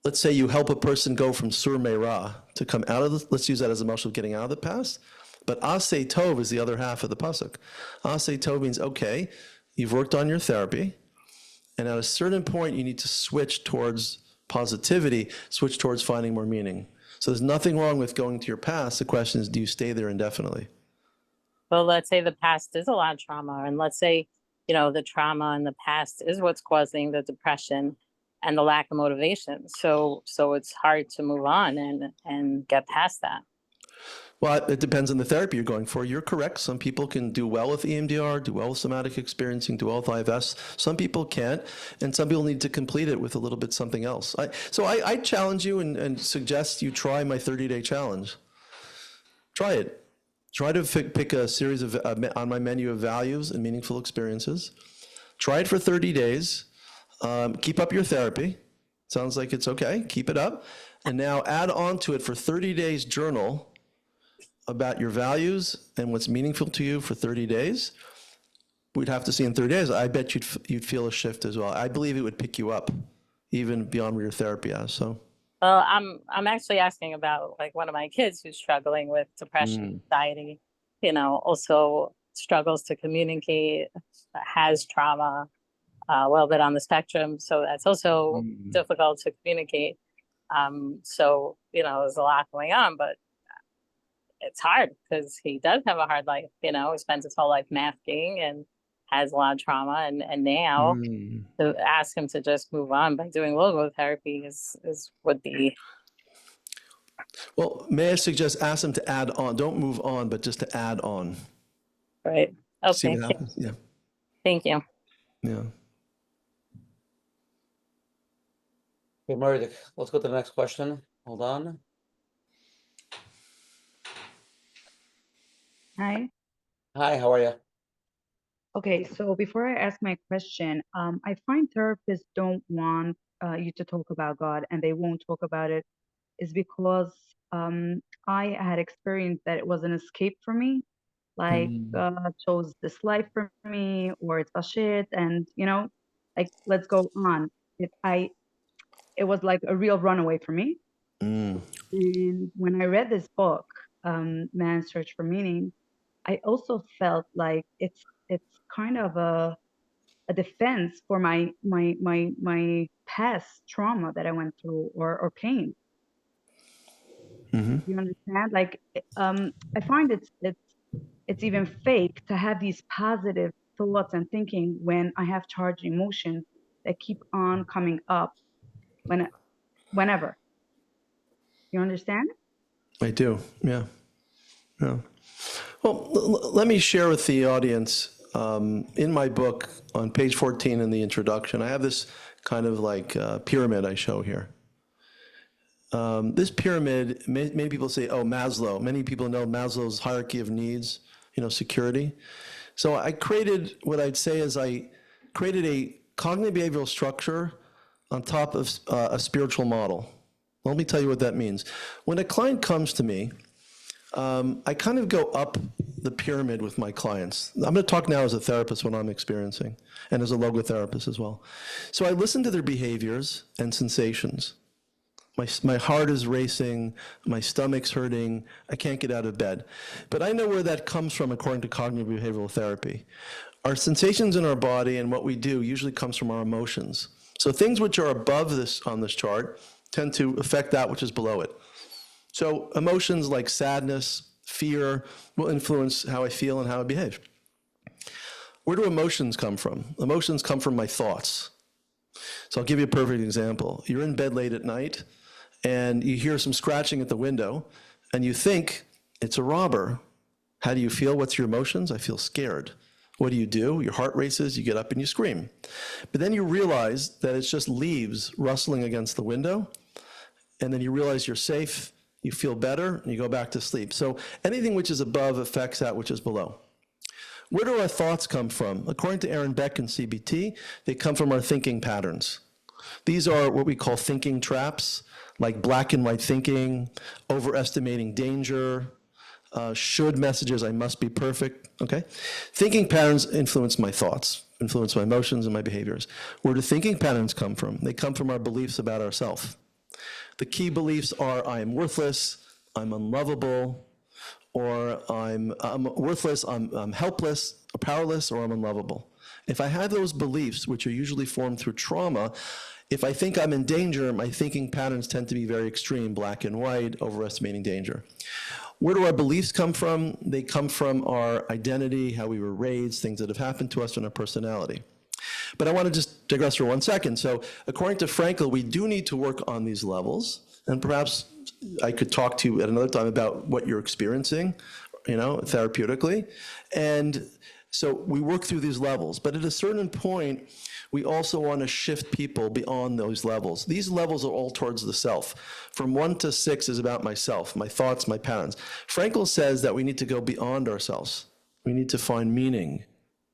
let's say you help a person go from sur meira to come out of the, let's use that as a muscle of getting out of the past. But aseh tov is the other half of the pasuk. Aseh tov means, okay, you've worked on your therapy, and at a certain point you need to switch towards positivity, switch towards finding more meaning. So there's nothing wrong with going to your past. The question is, do you stay there indefinitely? Well, let's say the past is a lot of trauma, and let's say, the trauma in the past is what's causing the depression and the lack of motivation. So it's hard to move on and get past that. Well, it depends on the therapy you're going for. You're correct. Some people can do well with EMDR, do well with somatic experiencing, do well with IFS. Some people can't, and some people need to complete it with a little bit something else. I challenge you and suggest you try my 30-day challenge. Try it. Try to pick a series of, on my menu of values and meaningful experiences. Try it for 30 days. Keep up your therapy. Sounds like it's okay. Keep it up. And now add on to it for 30 days journal about your values and what's meaningful to you for 30 days. We'd have to see in 30 days. I bet you'd feel a shift as well. I believe it would pick you up even beyond where your therapy is. So. Well, I'm actually asking about like one of my kids who's struggling with depression, anxiety, also struggles to communicate, has trauma, a little bit on the spectrum. So that's also difficult to communicate. So, there's a lot going on, but it's hard because he does have a hard life, he spends his whole life masking and has a lot of trauma. And now to ask him to just move on by doing logotherapy would be. Well, may I suggest ask him to add on, don't move on, but just to add on. Right. Okay. See what happens. Yeah. Thank you. Yeah. Okay, Murray, let's go to the next question. Hold on. Hi. Hi, how are you? Okay, so before I ask my question, I find therapists don't want you to talk about God, and they won't talk about it is because I had experienced that it was an escape for me, like God chose this life for me, or it's a shit, and like let's go on. It was like a real runaway for me. And when I read this book, Man's Search for Meaning, I also felt like it's kind of a defense for my past trauma that I went through or pain. You understand? Like I find it's even fake to have these positive thoughts and thinking when I have charged emotions that keep on coming up whenever. You understand? I do. Yeah. Yeah. Well, let me share with the audience, in my book, on page 14 in the introduction, I have this kind of like pyramid I show here. This pyramid, many people say, oh, Maslow. Many people know Maslow's hierarchy of needs, security. So I created what I'd say is I created a cognitive behavioral structure on top of a spiritual model. Let me tell you what that means. When a client comes to me, I kind of go up the pyramid with my clients. I'm going to talk now as a therapist, what I'm experiencing, and as a logotherapist as well. So I listen to their behaviors and sensations. My heart is racing, my stomach's hurting, I can't get out of bed. But I know where that comes from according to cognitive behavioral therapy. Our sensations in our body and what we do usually comes from our emotions. So things which are above this on this chart tend to affect that which is below it. So emotions like sadness, fear will influence how I feel and how I behave. Where do emotions come from? Emotions come from my thoughts. So I'll give you a perfect example. You're in bed late at night and you hear some scratching at the window and you think it's a robber. How do you feel? What's your emotions? I feel scared. What do? Your heart races, you get up and you scream. But then you realize that it's just leaves rustling against the window, and then you realize you're safe, you feel better, and you go back to sleep. So anything which is above affects that which is below. Where do our thoughts come from? According to Aaron Beck and CBT, they come from our thinking patterns. These are what we call thinking traps, like black and white thinking, overestimating danger, should messages, I must be perfect, okay? Thinking patterns influence my thoughts, influence my emotions and my behaviors. Where do thinking patterns come from? They come from our beliefs about ourselves. The key beliefs are I am worthless, I'm unlovable, or I'm worthless, I'm helpless, or powerless, or I'm unlovable. If I have those beliefs, which are usually formed through trauma, if I think I'm in danger, my thinking patterns tend to be very extreme, black and white, overestimating danger. Where do our beliefs come from? They come from our identity, how we were raised, things that have happened to us, and our personality. But I want to just digress for 1 second. So according to Frankl, we do need to work on these levels. And perhaps I could talk to you at another time about what you're experiencing, therapeutically. And so we work through these levels. But at a certain point, we also want to shift people beyond those levels. These levels are all towards the self. From 1 to 6 is about myself, my thoughts, my patterns. Frankl says that we need to go beyond ourselves. We need to find meaning.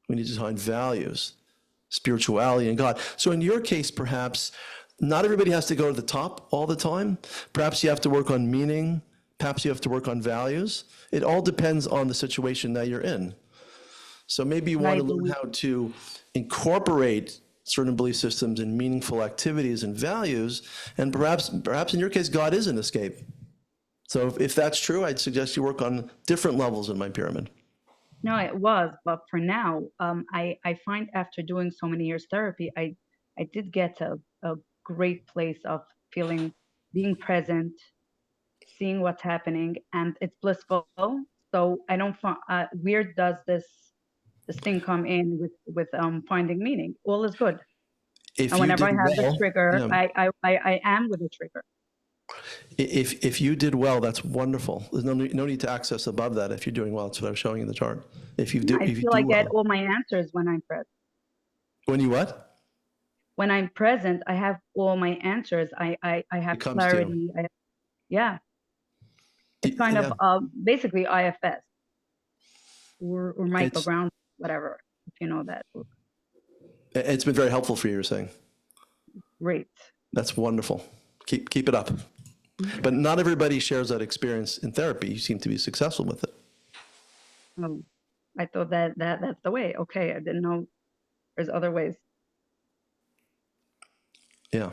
We need to find values, spirituality, and God. So in your case, perhaps, not everybody has to go to the top all the time. Perhaps you have to work on meaning. Perhaps you have to work on values. It all depends on the situation that you're in. So maybe you want to learn how to incorporate certain belief systems and meaningful activities and values, and perhaps in your case, God is an escape. So if that's true, I'd suggest you work on different levels in my pyramid. No, it was, but for now, I find after doing so many years therapy, I did get a great place of being present, seeing what's happening, and it's blissful. So I don't find where does this thing come in with finding meaning? All is good. If And you whenever I did have the well, trigger, yeah. I am with the trigger. If you did well, that's wonderful. There's no need to access above that if you're doing well. That's what I was showing you in the chart. I feel I get all my answers when I'm present. When you what? When I'm present, I have all my answers. I have clarity. Yeah. It's kind of basically IFS or Michael Brown, whatever, if you know that book. It's been very helpful for you, you're saying. Great. That's wonderful. Keep it up. But not everybody shares that experience in therapy. You seem to be successful with it. Oh, I thought that's the way. Okay, I didn't know there's other ways. Yeah.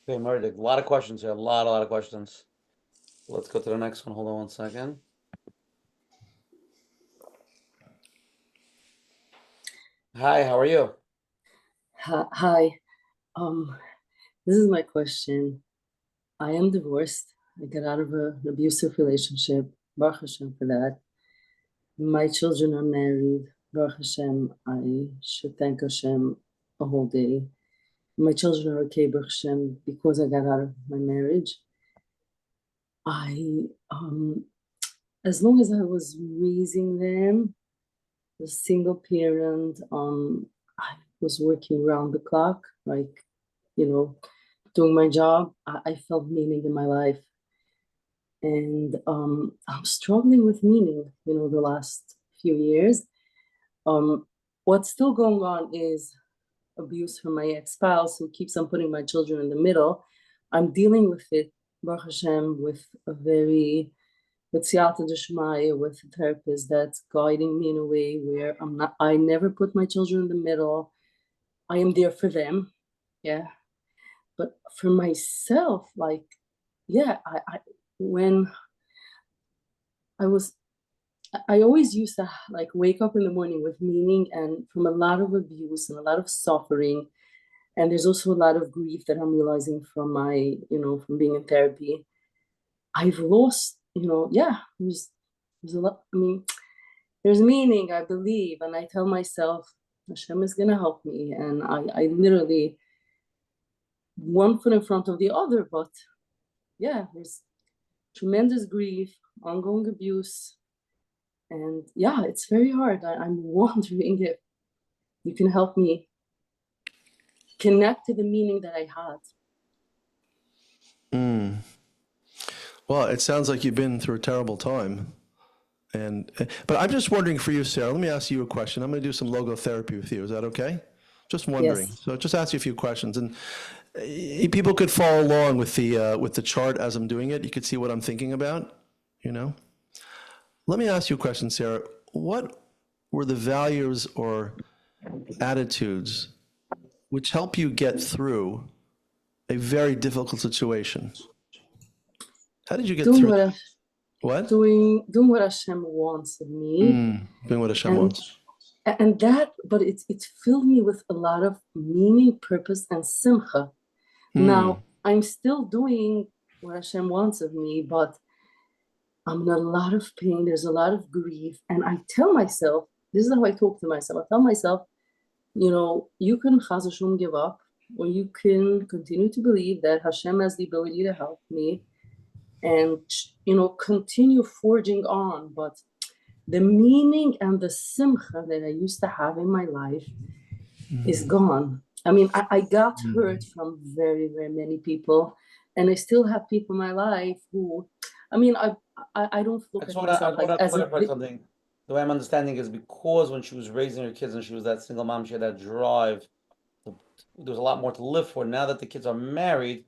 Okay, Murray, a lot of questions here. A lot of questions. Let's go to the next one. Hold on 1 second. Hi, how are you? Hi. This is my question. I am divorced. I got out of an abusive relationship. Baruch Hashem for that. My children are married. Baruch Hashem. I should thank Hashem a whole day. My children are okay, Baruch Hashem, because I got out of my marriage. as long as I was raising them, a single parent, I was working around the clock, like, doing my job. I felt meaning in my life. And I'm struggling with meaning, the last few years. What's still going on is abuse from my ex-spouse who keeps on putting my children in the middle. I'm dealing with it, Baruch Hashem, with siyata d'shmaya, with a therapist that's guiding me in a way where I never put my children in the middle. I am there for them, yeah. But for myself, like, yeah, when I always used to like wake up in the morning with meaning, and from a lot of abuse and a lot of suffering. And there's also a lot of grief that I'm realizing from from being in therapy. I've lost, there's a lot. I mean, there's meaning, I believe, and I tell myself, Hashem is going to help me. And I literally, one foot in front of the other, but yeah, there's tremendous grief, ongoing abuse. And yeah, it's very hard. I'm wondering if you can help me connect to the meaning that I had. Well, it sounds like you've been through a terrible time. But I'm just wondering for you, Sarah, let me ask you a question. I'm going to do some logotherapy with you. Is that okay? Just wondering. Yes. So just ask you a few questions. And people could follow along with the chart as I'm doing it. You could see what I'm thinking about, Let me ask you a question, Sarah. What were the values or attitudes which help you get through a very difficult situation? How did you get through? What? Doing what Hashem wants of me. Doing what Hashem wants. And that, but it filled me with a lot of meaning, purpose, and simcha. Now, I'm still doing what Hashem wants of me, but I'm in a lot of pain. There's a lot of grief. And I tell myself, this is how I talk to myself. I tell myself, you can Chas v'Shalom give up, or you can continue to believe that Hashem has the ability to help me and, continue forging on. But the meaning and the simcha that I used to have in my life is gone. I mean, I got hurt from very, very many people, and I still have people in my life who, I mean, I don't look at myself like as something. The way I'm understanding is because when she was raising her kids and she was that single mom, she had that drive. There was a lot more to live for. Now that the kids are married,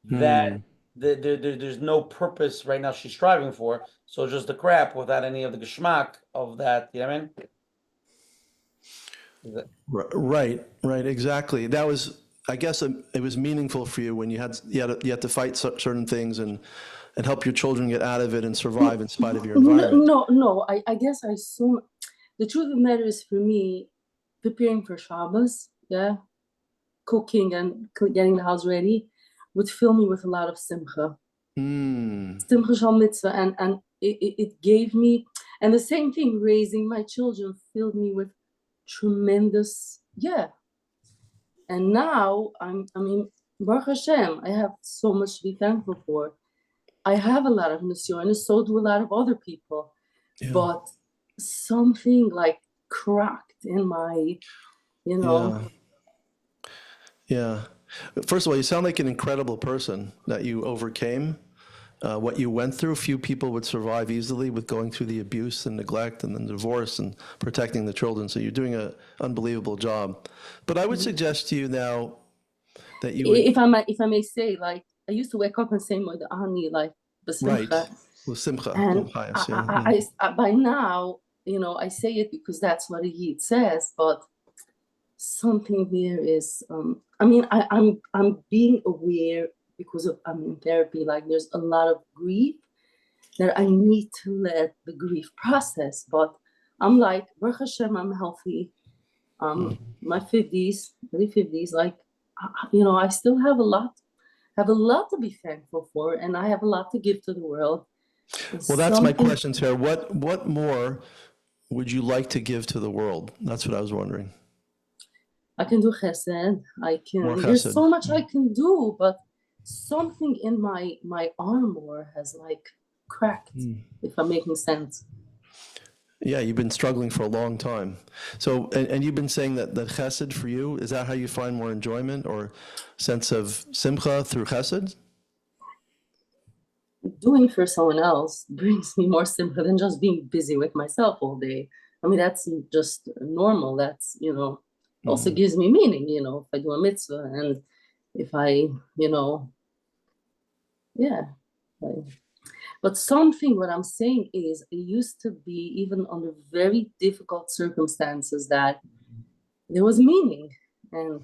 that there's no purpose right now she's striving for. So just the crap without any of the geschmack of that. You know what I mean? Right, exactly. That was, I guess, it was meaningful for you when you had to fight certain things and help your children get out of it and survive in spite of your environment. No. I guess I saw. The truth of the matter is, for me, preparing for Shabbos, cooking and getting the house ready would fill me with a lot of simcha. Simcha shal mitzvah, and it gave me, and the same thing, raising my children filled me with tremendous, And now I mean, Baruch Hashem, I have so much to be thankful for. I have a lot of nisyon, and so do a lot of other people. But something like cracked in my, Yeah. First of all, you sound like an incredible person that you overcame what you went through. Few people would survive easily with going through the abuse and neglect and then divorce and protecting the children. So you're doing an unbelievable job. But I would suggest to you now that you would, if I may say, like, I used to wake up and say Moed Ani, like the simcha. Right, with simcha. And I by now, I say it because that's what the Yid says, but something there is, I mean, I'm being aware because I'm in therapy, like there's a lot of grief that I need to let the grief process, but I'm like, Baruch Hashem, I'm healthy. My 50s, early 50s, like, I still have a lot to be thankful for, and I have a lot to give to the world. Well, that's my question, Sarah. What more would you like to give to the world? That's what I was wondering. I can do chesed. More There's chesed. so much I can do, but something in my armor has like cracked, if I'm making sense. Yeah, you've been struggling for a long time. So, and you've been saying that chesed for you, is that how you find more enjoyment or sense of simcha through chesed? Doing for someone else brings me more simcha than just being busy with myself all day. I mean, that's just normal. That's, also gives me meaning, if I do a mitzvah and if I, yeah. But what I'm saying is, it used to be even under very difficult circumstances that there was meaning. And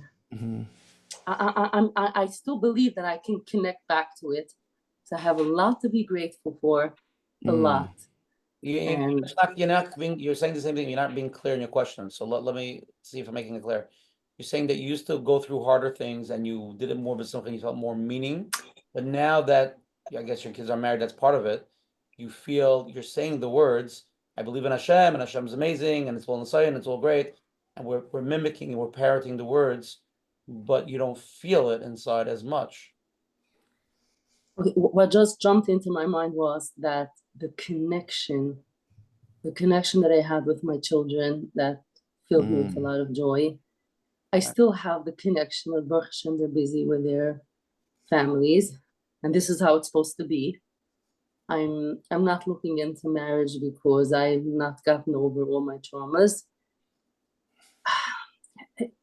I still believe that I can connect back to it. So I have a lot to be grateful for, a lot. You're saying the same thing. You're not being clear in your question. So let me see if I'm making it clear. You're saying that you used to go through harder things and you did it more with something, you felt more meaning. But now that I guess your kids are married, that's part of it. You feel you're saying the words, I believe in Hashem and Hashem's amazing and it's all inside and it's all great. And we're mimicking and we're parroting the words, but you don't feel it inside as much. Okay, what just jumped into my mind was that the connection that I had with my children that filled me with a lot of joy. I still have the connection with Baruch Hashem. They're busy with their families, and this is how it's supposed to be. I'm not looking into marriage because I've not gotten over all my traumas.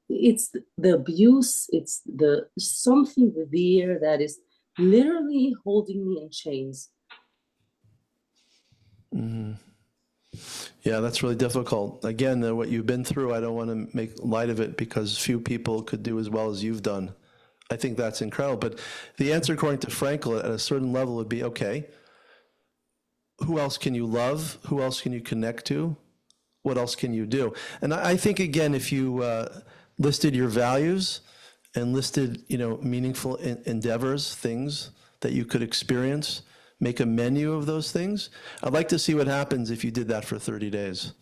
It's the abuse, it's the something there that is literally holding me in chains. Yeah, that's really difficult. Again, what you've been through, I don't want to make light of it because few people could do as well as you've done. I think that's incredible. But the answer, according to Frankl, at a certain level would be, okay, who else can you love? Who else can you connect to? What else can you do? And I think, again, if you listed your values and listed, meaningful endeavors, things that you could experience, make a menu of those things. I'd like to see what happens if you did that for 30 days.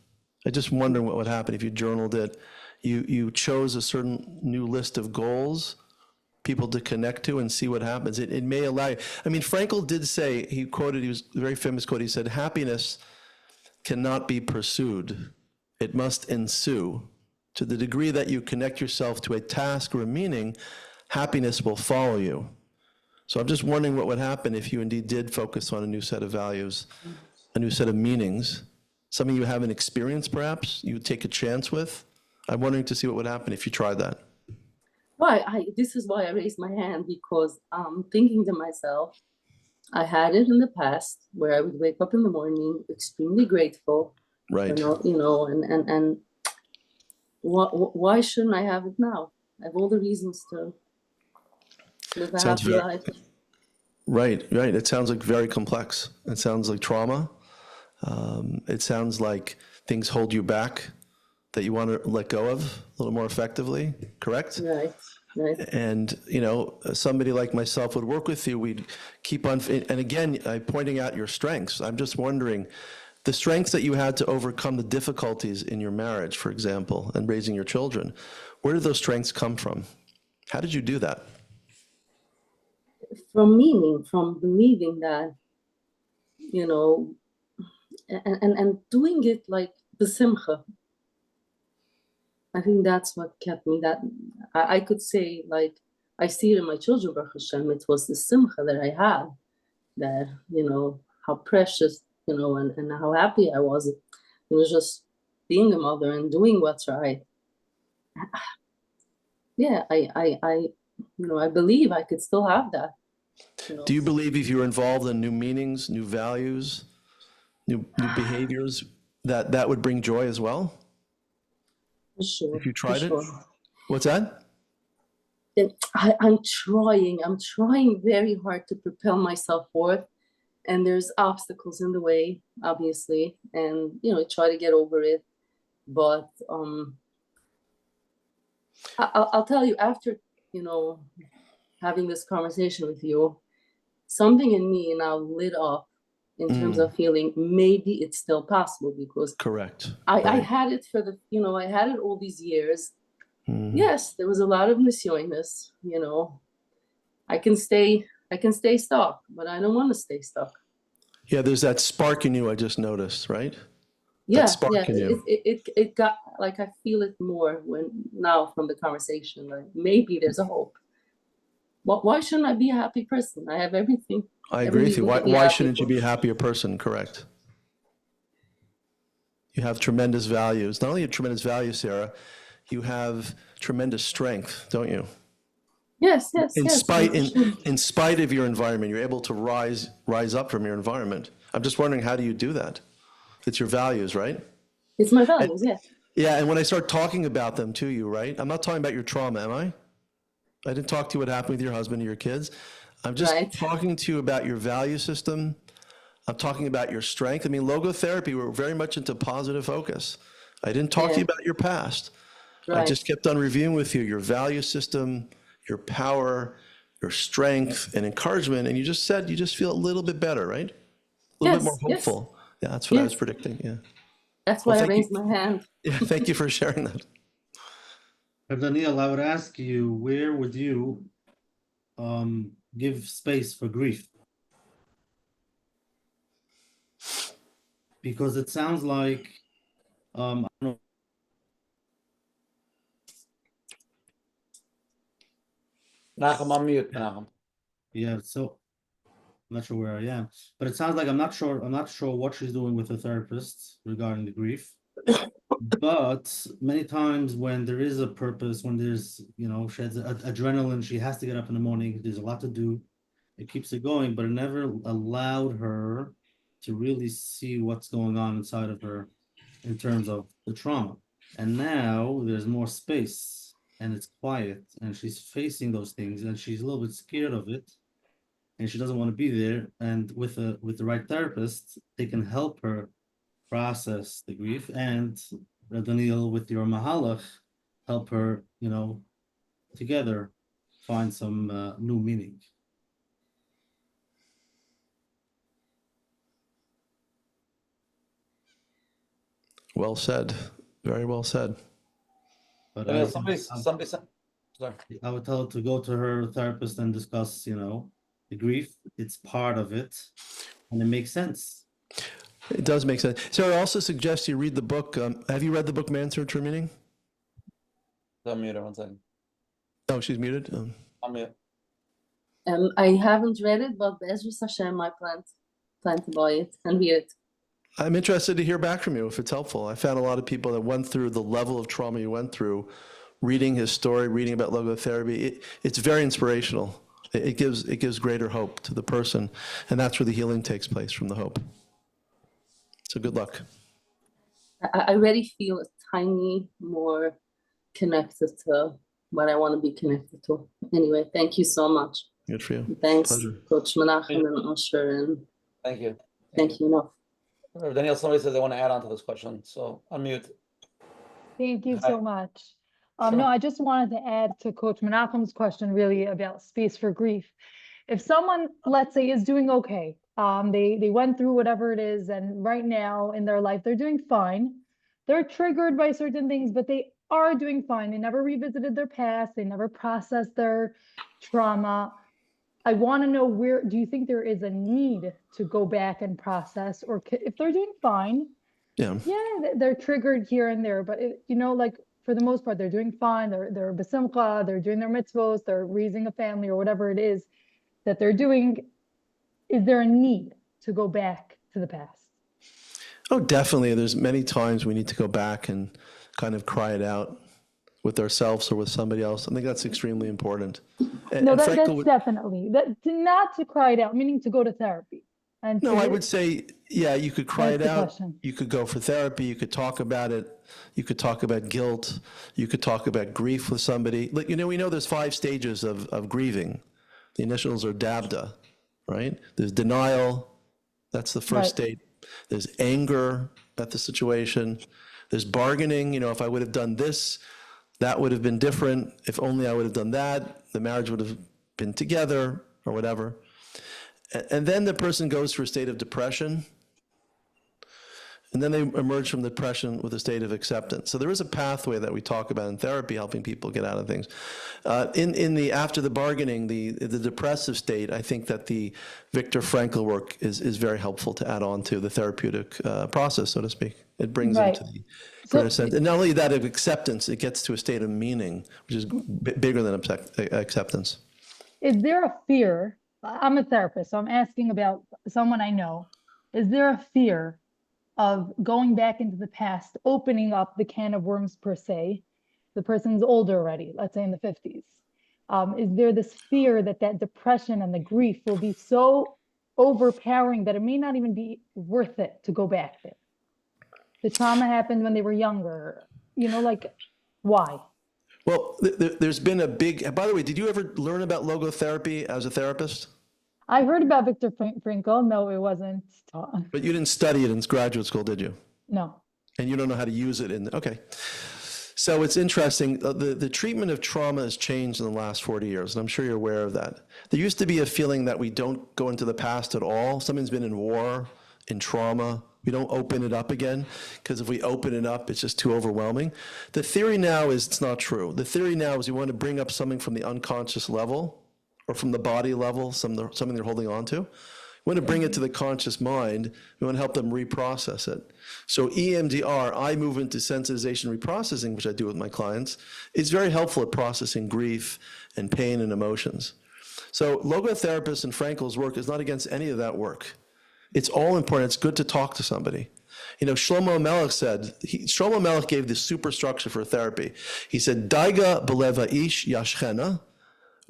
I just wonder what would happen if you journaled it. You chose a certain new list of goals, people to connect to, and see what happens. It may allow you. I mean, Frankl did say, he was a very famous quote, he said, happiness cannot be pursued. It must ensue. To the degree that you connect yourself to a task or a meaning, happiness will follow you. So I'm just wondering what would happen if you indeed did focus on a new set of values, a new set of meanings, something you haven't experienced perhaps, you would take a chance with. I'm wondering to see what would happen if you tried that. Well, this is why I raised my hand, because I'm thinking to myself, I had it in the past where I would wake up in the morning extremely grateful. Right. And why shouldn't I have it now? I have all the reasons to live a happy life. Right. It sounds like very complex. It sounds like trauma. It sounds like things hold you back that you want to let go of a little more effectively, correct? Right. And, somebody like myself would work with you. We'd keep on, and again, pointing out your strengths. I'm just wondering, the strengths that you had to overcome the difficulties in your marriage, for example, and raising your children, where did those strengths come from? How did you do that? From meaning, from believing that, and doing it like the simcha. I think that's what kept me. That I could say, like, I see it in my children, Baruch Hashem, it was the simcha that I had, that, how precious, and how happy I was. It was just being a mother and doing what's right. Yeah, I believe I could still have that. Do you believe if you're involved in new meanings, new values, new behaviors, that would bring joy as well? Sure. If you tried it? Sure. What's that? I'm trying very hard to propel myself forth, and there's obstacles in the way, obviously, and try to get over it. But I'll tell you, after having this conversation with you, something in me now lit up in terms of feeling maybe it's still possible, because correct. I had it for I had it all these years. Yes, there was a lot of nisyonos, I can stay stuck, but I don't want to stay stuck. Yeah, there's that spark in you I just noticed, right? Yeah, That spark yeah. in you. It got like I feel it more now from the conversation. Like maybe there's a hope. Why shouldn't I be a happy person? I have everything. I agree with you. Everything to be Why happy shouldn't you for. be a happier person? Correct. You have tremendous values. Not only have tremendous values, Sarah, you have tremendous strength, don't you? Yes. In yes. spite of your environment, you're able to rise up from your environment. I'm just wondering, how do you do that? It's your values, right? It's my values, yeah. Yeah, and when I start talking about them to you, right? I'm not talking about your trauma, am I? I didn't talk to you what happened with your husband or your kids. I'm just talking to you about your value system. I'm talking about your strength. I mean, logotherapy, we're very much into positive focus. I didn't talk to you about your past. I just kept on reviewing with you your value system, your power, your strength and encouragement. And you just said you just feel a little bit better, right? A little bit more hopeful. Yeah, that's what I was predicting. Yeah. That's why I raised my hand. Yeah, thank you for sharing that. Daniel, I would ask you, where would you give space for grief? Because it sounds like, I don't know. Menachem, on mute, Menachem. Yeah, so I'm not sure where I am, but it sounds like I'm not sure what she's doing with the therapist regarding the grief. But many times when there is a purpose, when there's, she has adrenaline, she has to get up in the morning, there's a lot to do, it keeps it going, but it never allowed her to really see what's going on inside of her in terms of the trauma. And now there's more space and it's quiet and she's facing those things and she's a little bit scared of it and she doesn't want to be there. And with the right therapist, they can help her process the grief, and Daniel, with your mahalach, help her, together find some new meaning. Well said. Very well said. But Daniel, somebody said, sorry. I would tell her to go to her therapist and discuss, the grief. It's part of it, and it makes sense. It does make sense. So I also suggest you read the book. Have you read the book Man Search for Meaning? I'm muted, 1 second. Oh, she's muted? I'm mute. I haven't read it, but Bezras Hashem, I plan to buy it and read it. I'm interested to hear back from you if it's helpful. I found a lot of people that went through the level of trauma you went through, reading his story, reading about logotherapy. It's very inspirational. It gives greater hope to the person, and that's where the healing takes place, from the hope. So good luck. I already feel a tiny more connected to what I want to be connected to. Anyway, thank you so much. Good for you. Thanks, Pleasure. Coach Menachem and Usher, and Thank you. thank you enough. Daniel, somebody says they want to add on to this question, so unmute. Thank you so much. Sure. No, I just wanted to add to Coach Menachem's question really about space for grief. If someone, let's say, is doing okay, they went through whatever it is, and right now in their life, they're doing fine. They're triggered by certain things, but they are doing fine. They never revisited their past. They never processed their trauma. I want to know, where do you think there is a need to go back and process, or if they're doing fine, they're triggered here and there, but like for the most part, they're doing fine. They're besimcha, they're doing their mitzvos, they're raising a family, or whatever it is that they're doing. Is there a need to go back to the past? Oh, definitely. There's many times we need to go back and kind of cry it out with ourselves or with somebody else. I think that's extremely important. No, that's definitely not to cry it out, meaning to go to therapy. And no, I would say, yeah, you could cry it out. You could go for therapy. You could talk about it. You could talk about guilt. You could talk about grief with somebody. We know there's 5 stages of grieving. The initials are DABDA, right? There's denial. That's the first state. There's anger at the situation. There's bargaining. If I would have done this, that would have been different. If only I would have done that, the marriage would have been together, or whatever. And then the person goes through a state of depression. And then they emerge from depression with a state of acceptance. So there is a pathway that we talk about in therapy, helping people get out of things. In the after the bargaining, the depressive state, I think that the Viktor Frankl work is very helpful to add on to the therapeutic process, so to speak. It brings them to the greater sense. And not only that of acceptance, it gets to a state of meaning, which is bigger than acceptance. Is there a fear? I'm a therapist, so I'm asking about someone I know. Is there a fear of going back into the past, opening up the can of worms per se? The person's older already, let's say in the 50s. Is there this fear that that depression and the grief will be so overpowering that it may not even be worth it to go back there? The trauma happened when they were younger, like why? Well, there's been a big, by the way, did you ever learn about logotherapy as a therapist? I heard about Viktor Frankl. No, it wasn't taught. But you didn't study it in graduate school, did you? No. And you don't know how to use it okay. So it's interesting, the treatment of trauma has changed in the last 40 years, and I'm sure you're aware of that. There used to be a feeling that we don't go into the past at all. Someone's been in war, in trauma, we don't open it up again, because if we open it up, it's just too overwhelming. The theory now is it's not true. The theory now is you want to bring up something from the unconscious level, or from the body level, something they're holding on to. We want to bring it to the conscious mind. We want to help them reprocess it. So EMDR, eye movement desensitization reprocessing, which I do with my clients, is very helpful at processing grief and pain and emotions. So logotherapist and Frankl's work is not against any of that work. It's all important. It's good to talk to somebody. Shlomo Melech said, Shlomo Melech gave this superstructure for therapy. He said, Daiga beleva ish yashchena,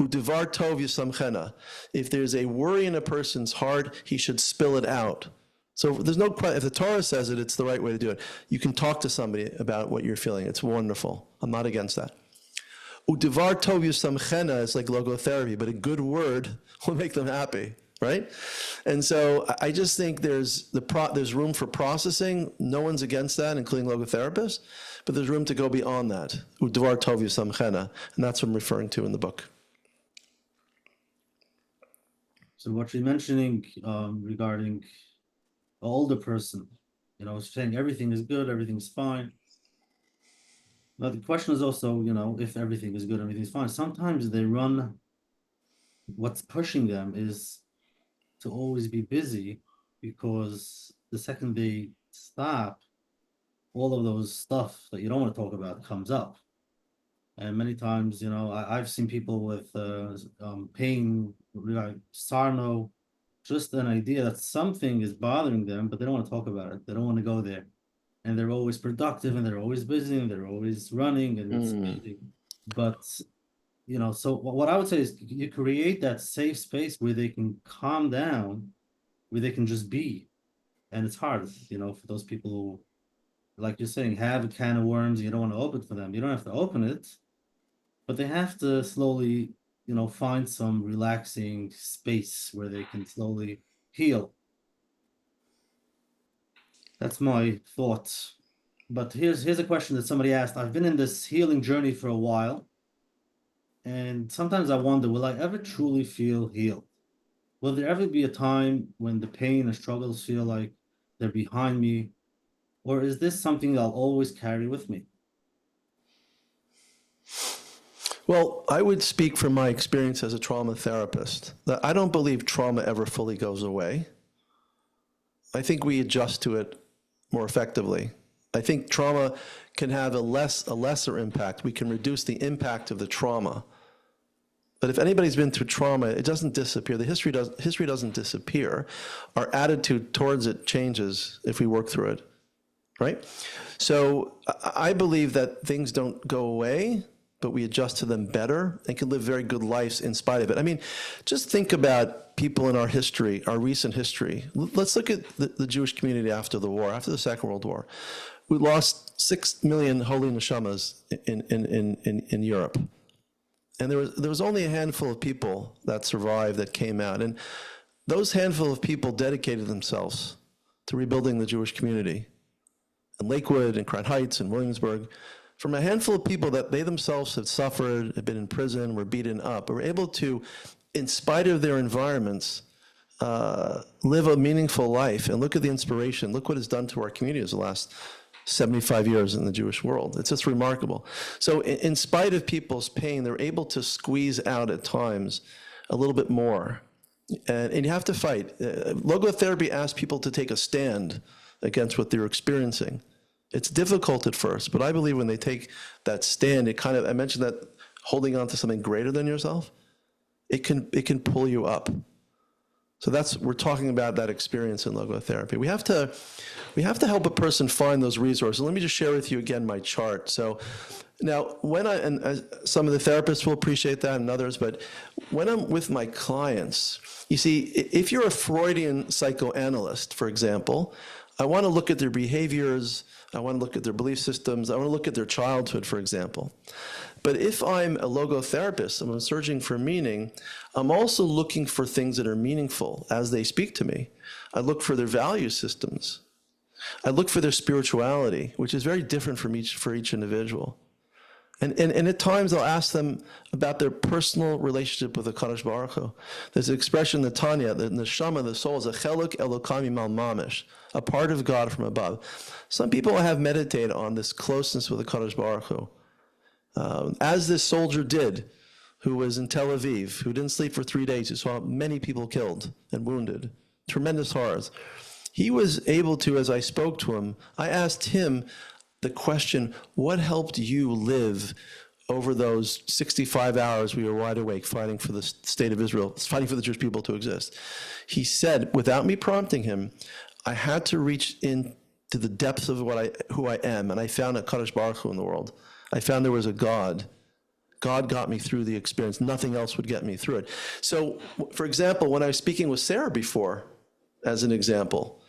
u'devar tov yisamchena. If there's a worry in a person's heart, he should spill it out. So there's no question. If the Torah says it, it's the right way to do it. You can talk to somebody about what you're feeling. It's wonderful. I'm not against that. U'devar tov yisamchena is like logotherapy, but a good word will make them happy. Right? And so I just think there's room for processing. No one's against that, including logotherapists, but there's room to go beyond that. Udvar tov yisamchena, and that's what I'm referring to in the book. So what you're mentioning regarding an older person, saying everything is good, everything's fine. But the question is also, if everything is good, everything's fine. Sometimes what's pushing them is to always be busy, because the second they stop, all of those stuff that you don't want to talk about comes up. And many times, I've seen people with pain, like sarno, just an idea that something is bothering them, but they don't want to talk about it. They don't want to go there. And they're always productive, and they're always busy, and they're always running, and it's busy. But so what I would say is you create that safe space where they can calm down, where they can just be. And it's hard, for those people who, like you're saying, have a can of worms, you don't want to open it for them. You don't have to open it, but they have to slowly, find some relaxing space where they can slowly heal. That's my thoughts. But here's a question that somebody asked. I've been in this healing journey for a while. And sometimes I wonder, will I ever truly feel healed? Will there ever be a time when the pain and struggles feel like they're behind me? Or is this something I'll always carry with me? Well, I would speak from my experience as a trauma therapist that I don't believe trauma ever fully goes away. I think we adjust to it more effectively. I think trauma can have a lesser impact. We can reduce the impact of the trauma. But if anybody's been through trauma, it doesn't disappear. The history doesn't disappear. Our attitude towards it changes if we work through it, right? So I believe that things don't go away, but we adjust to them better and can live very good lives in spite of it. I mean, just think about people in our history, our recent history. Let's look at the Jewish community after the war, after the Second World War. We lost 6 million holy neshamas in Europe. And there was only a handful of people that survived, that came out. And those handful of people dedicated themselves to rebuilding the Jewish community. In Lakewood, and Crown Heights, and Williamsburg, from a handful of people that they themselves had suffered, had been in prison, were beaten up, were able to, in spite of their environments, live a meaningful life and look at the inspiration. Look what it's done to our communities the last 75 years in the Jewish world. It's just remarkable. So in spite of people's pain, they're able to squeeze out at times a little bit more. And you have to fight. Logotherapy asks people to take a stand against what they're experiencing. It's difficult at first, but I believe when they take that stand, it kind of, I mentioned that holding on to something greater than yourself, it can pull you up. So we're talking about that experience in logotherapy. We have to help a person find those resources. Let me just share with you again my chart. So now some of the therapists will appreciate that and others, but when I'm with my clients, you see, if you're a Freudian psychoanalyst, for example, I want to look at their behaviors, I want to look at their belief systems, I want to look at their childhood, for example. But if I'm a logotherapist, I'm searching for meaning, I'm also looking for things that are meaningful as they speak to me. I look for their value systems. I look for their spirituality, which is very different for each individual. And at times I'll ask them about their personal relationship with the Kadosh Baruch Hu. There's an expression in the Tanya, the neshama, the soul, is a cheluk elokam imal mamish, a part of God from above. Some people have meditated on this closeness with the Kadosh Baruch Hu. As this soldier did, who was in Tel Aviv, who didn't sleep for 3 days, who saw many people killed and wounded, tremendous horrors. He was able to, as I spoke to him, I asked him the question, what helped you live over those 65 hours we were wide awake fighting for the state of Israel, fighting for the Jewish people to exist? He said, without me prompting him, I had to reach into the depths of who I am, and I found a Kadosh Baruch Hu in the world. I found there was a God. God got me through the experience. Nothing else would get me through it. So, for example, when I was speaking with Sarah before, as an example,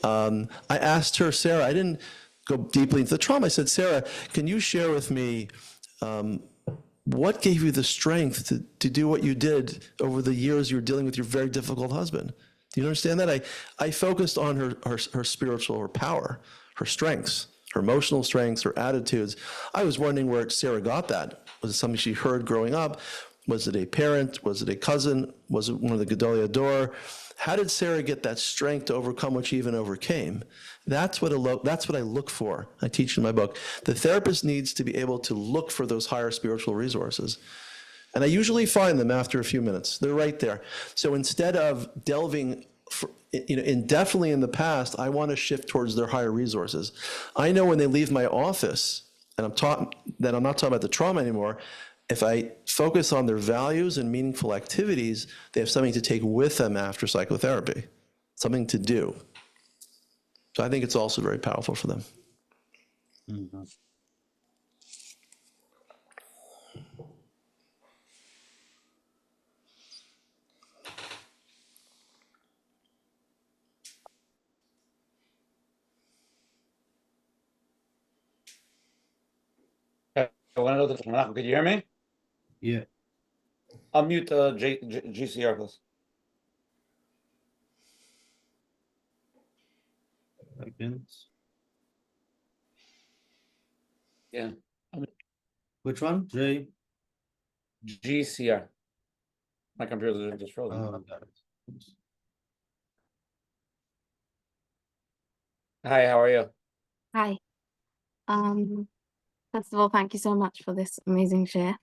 I asked her, Sarah, I didn't go deeply into the trauma. I said, Sarah, can you share with me what gave you the strength to do what you did over the years you were dealing with your very difficult husband? Do you understand that? I focused on her spiritual, her power, her strengths, her emotional strengths, her attitudes. I was wondering where Sarah got that. Was it something she heard growing up? Was it a parent? Was it a cousin? Was it one of the Gedolei Hador? How did Sarah get that strength to overcome what she even overcame? That's what I look for. I teach in my book. The therapist needs to be able to look for those higher spiritual resources. And I usually find them after a few minutes. They're right there. So instead of delving indefinitely in the past, I want to shift towards their higher resources. I know when they leave my office, and I'm not talking about the trauma anymore, if I focus on their values and meaningful activities, they have something to take with them after psychotherapy, something to do. So I think it's also very powerful for them. Mm-hmm. Can you hear me? Yeah. Unmute GCR, please. Yeah. Which one? GCR. My computer just frozen. Oh, got it. Hi, how are you? Hi. First of all, thank you so much for this amazing share.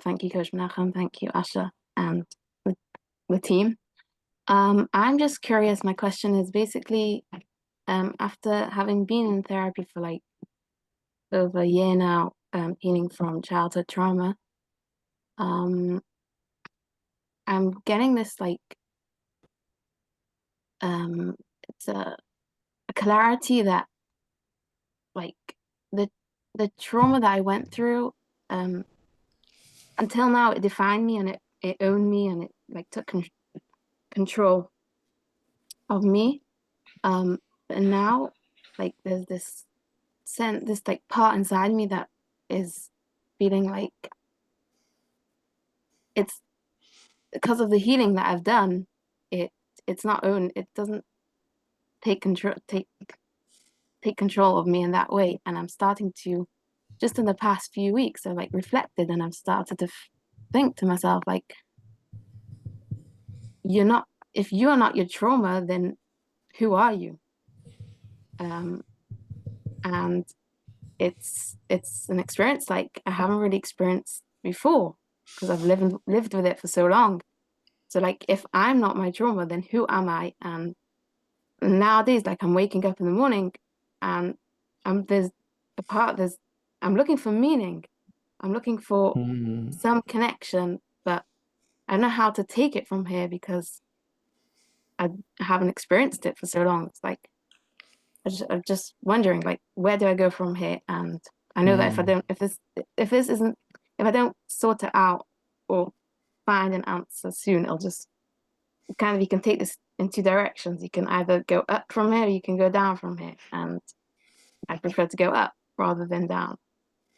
Thank you, Coach Menachem. Thank you, Asha, and the team. I'm just curious. My question is basically, after having been in therapy for like over a year now, healing from childhood trauma, I'm getting this like it's a clarity that like the trauma that I went through until now, it defined me and it owned me and it like took control of me. And now like there's this like part inside me that is feeling like it's because of the healing that I've done, it's not owned, it doesn't take control of me in that way. And I'm starting to, just in the past few weeks, I've like reflected and I've started to think to myself, like, you're not if you are not your trauma, then who are you? And it's an experience like I haven't really experienced before because I've lived with it for so long. So like, if I'm not my trauma, then who am I? And nowadays, like, I'm waking up in the morning and I'm looking for meaning. I'm looking for some connection, but I don't know how to take it from here because I haven't experienced it for so long. It's like, I'm just wondering, like, where do I go from here? And I know that if I don't sort it out or find an answer soon, it'll just kind of, you can take this in two directions. You can either go up from here, or you can go down from here. And I prefer to go up rather than down.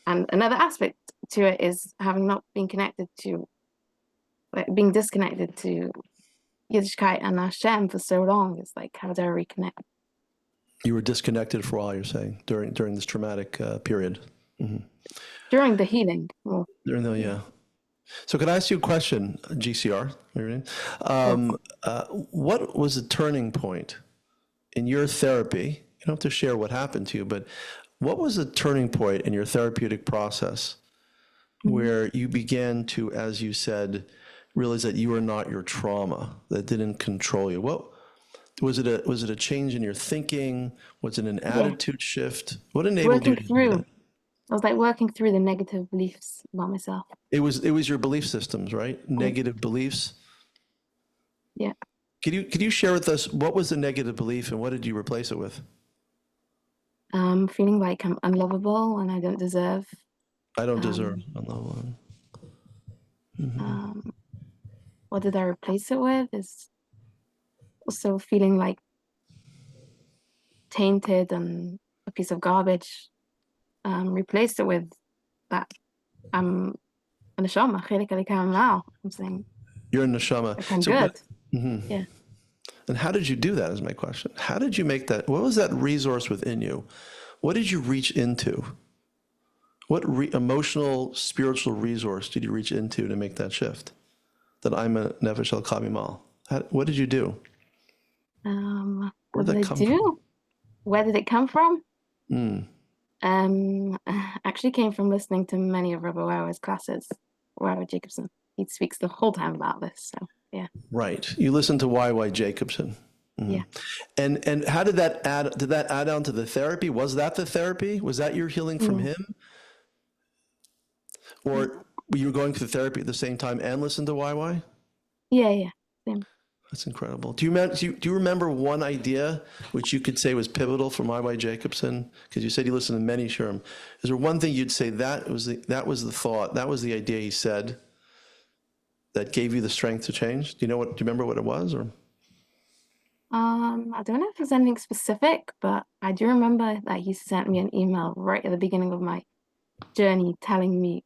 And another aspect to it is having not been connected to, like, being disconnected to Yiddishkeit and Hashem for so long. It's like, how do I reconnect? You were disconnected for a while, you're saying, during this traumatic period. During the healing. Well, Yeah. So can I ask you a question, GCR? What was the turning point in your therapy? You don't have to share what happened to you, but what was the turning point in your therapeutic process where you began to, as you said, realize that you were not your trauma, that didn't control you? What was it? A change in your thinking? Was it an attitude shift? What enabled you to do that? I was like working through the negative beliefs about myself. It was your belief systems, right? Negative beliefs. Yeah. Could you share with us what was the negative belief and what did you replace it with? Feeling like I'm unlovable and I don't deserve. I don't deserve unlovable. What did I replace it with? Is also feeling like tainted and a piece of garbage. Replaced it with that I'm a neshama. I'm saying you're a neshama. I'm good. Yeah. And how did you do that is my question. How did you make that? What was that resource within you? What did you reach into? What emotional, spiritual resource did you reach into to make that shift? That I'm a nefesh el kamimal. What did you do? What did I do? Where did it come from? Actually came from listening to many of Rebbe Wauer's classes. Rabbi Jacobson. He speaks the whole time about this. So yeah. Right. You listened to Y.Y. Jacobson. Yeah. And how did that add on to the therapy? Was that the therapy? Was that your healing from him? Or were you going through therapy at the same time and listen to Y.Y.? Yeah. Same. That's incredible. Do you remember one idea which you could say was pivotal from Y.Y. Jacobson? Because you said you listened to many Sherm. Is there one thing you'd say that was the thought, that was the idea he said that gave you the strength to change? Do you remember what it was? Or I don't know if there's anything specific, but I do remember that he sent me an email right at the beginning of my journey telling me,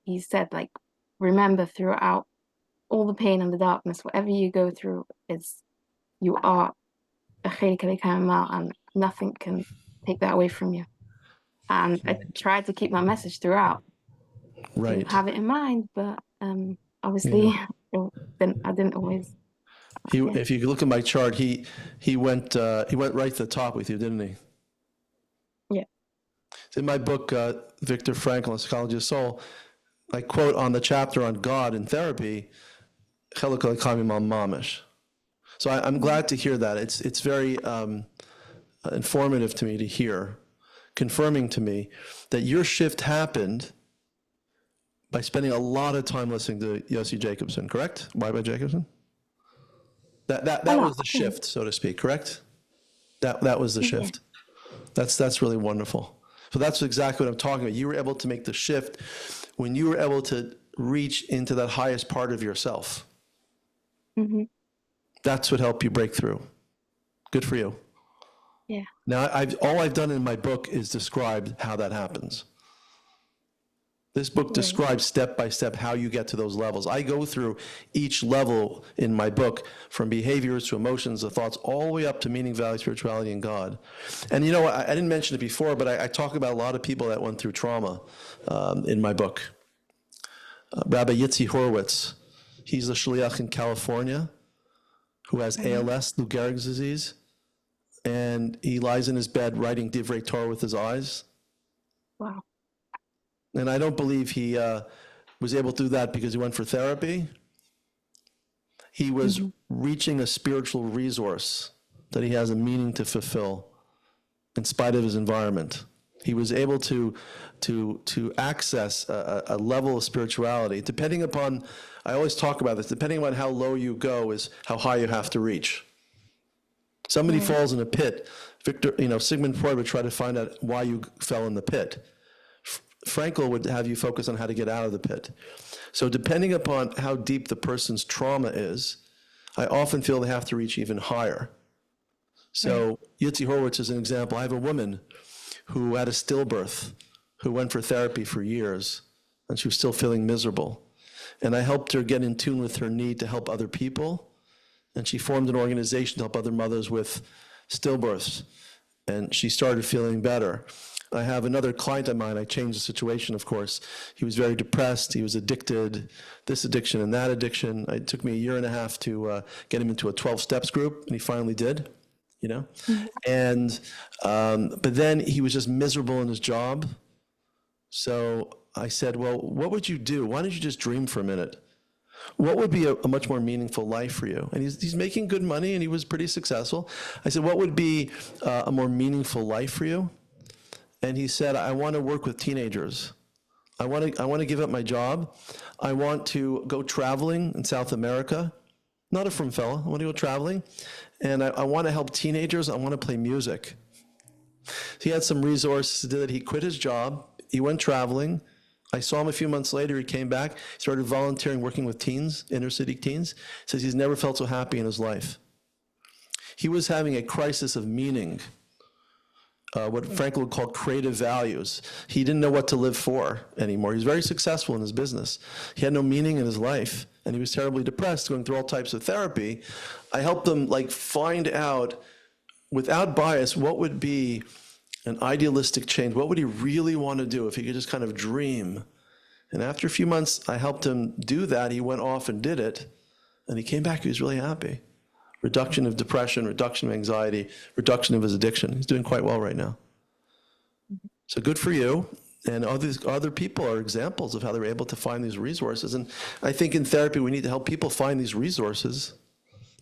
he said, like, remember throughout all the pain and the darkness, whatever you go through, you are a chelik elikam and nothing can take that away from you. And I tried to keep my message throughout. Right. To have it in mind, but obviously I didn't always. If you look at my chart, he went right to the top with you, didn't he? Yeah. In my book, Viktor Frankl, The Psychology of the Soul, I quote on the chapter on God in therapy, "Chelik elikam mamish." So I'm glad to hear that. It's very informative to me to hear, confirming to me that your shift happened by spending a lot of time listening to Yossi Jacobson, correct? Y.Y. Jacobson? That was the shift, so to speak, correct? That was the shift. That's really wonderful. So that's exactly what I'm talking about. You were able to make the shift when you were able to reach into that highest part of yourself. Mm-hmm. That's what helped you break through. Good for you. Yeah. Now, all I've done in my book is describe how that happens. This book describes step by step how you get to those levels. I go through each level in my book, from behaviors to emotions to thoughts, all the way up to meaning, value, spirituality, and God. And you know, I didn't mention it before, but I talk about a lot of people that went through trauma in my book. Rabbi Yitzi Horowitz, he's the shliach in California who has ALS, Lou Gehrig's disease, and he lies in his bed writing Divrei Torah with his eyes. Wow. And I don't believe he was able to do that because he went for therapy. He was reaching a spiritual resource that he has a meaning to fulfill in spite of his environment. He was able to access a level of spirituality, depending upon, I always talk about this, depending on how low you go is how high you have to reach. Somebody falls in a pit, Sigmund Freud would try to find out why you fell in the pit. Frankl would have you focus on how to get out of the pit. So depending upon how deep the person's trauma is, I often feel they have to reach even higher. So Yitzi Horowitz is an example. I have a woman who had a stillbirth, who went for therapy for years, and she was still feeling miserable. And I helped her get in tune with her need to help other people. And she formed an organization to help other mothers with stillbirths. And she started feeling better. I have another client of mine, I changed the situation, of course. He was very depressed, he was addicted, this addiction and that addiction. It took me a year and a half to get him into a 12 steps group, and he finally did, And, but then he was just miserable in his job. So I said, well, what would you do? Why don't you just dream for a minute? What would be a much more meaningful life for you? And he's making good money and he was pretty successful. I said, what would be a more meaningful life for you? And he said, I want to work with teenagers. I want to give up my job. I want to go traveling in South America. Not a frum fella. I want to go traveling. And I want to help teenagers. I want to play music. He had some resources to do that. He quit his job. He went traveling. I saw him a few months later. He came back, started volunteering, working with teens, inner city teens. Says he's never felt so happy in his life. He was having a crisis of meaning. What Frankl would call creative values. He didn't know what to live for anymore. He was very successful in his business. He had no meaning in his life, and he was terribly depressed, going through all types of therapy. I helped him find out, without bias, what would be an idealistic change. What would he really want to do if he could just kind of dream? And after a few months, I helped him do that. He went off and did it, and he came back. He was really happy. Reduction of depression, reduction of anxiety, reduction of his addiction. He's doing quite well right now. So good for you. And other people are examples of how they're able to find these resources. And I think in therapy, we need to help people find these resources.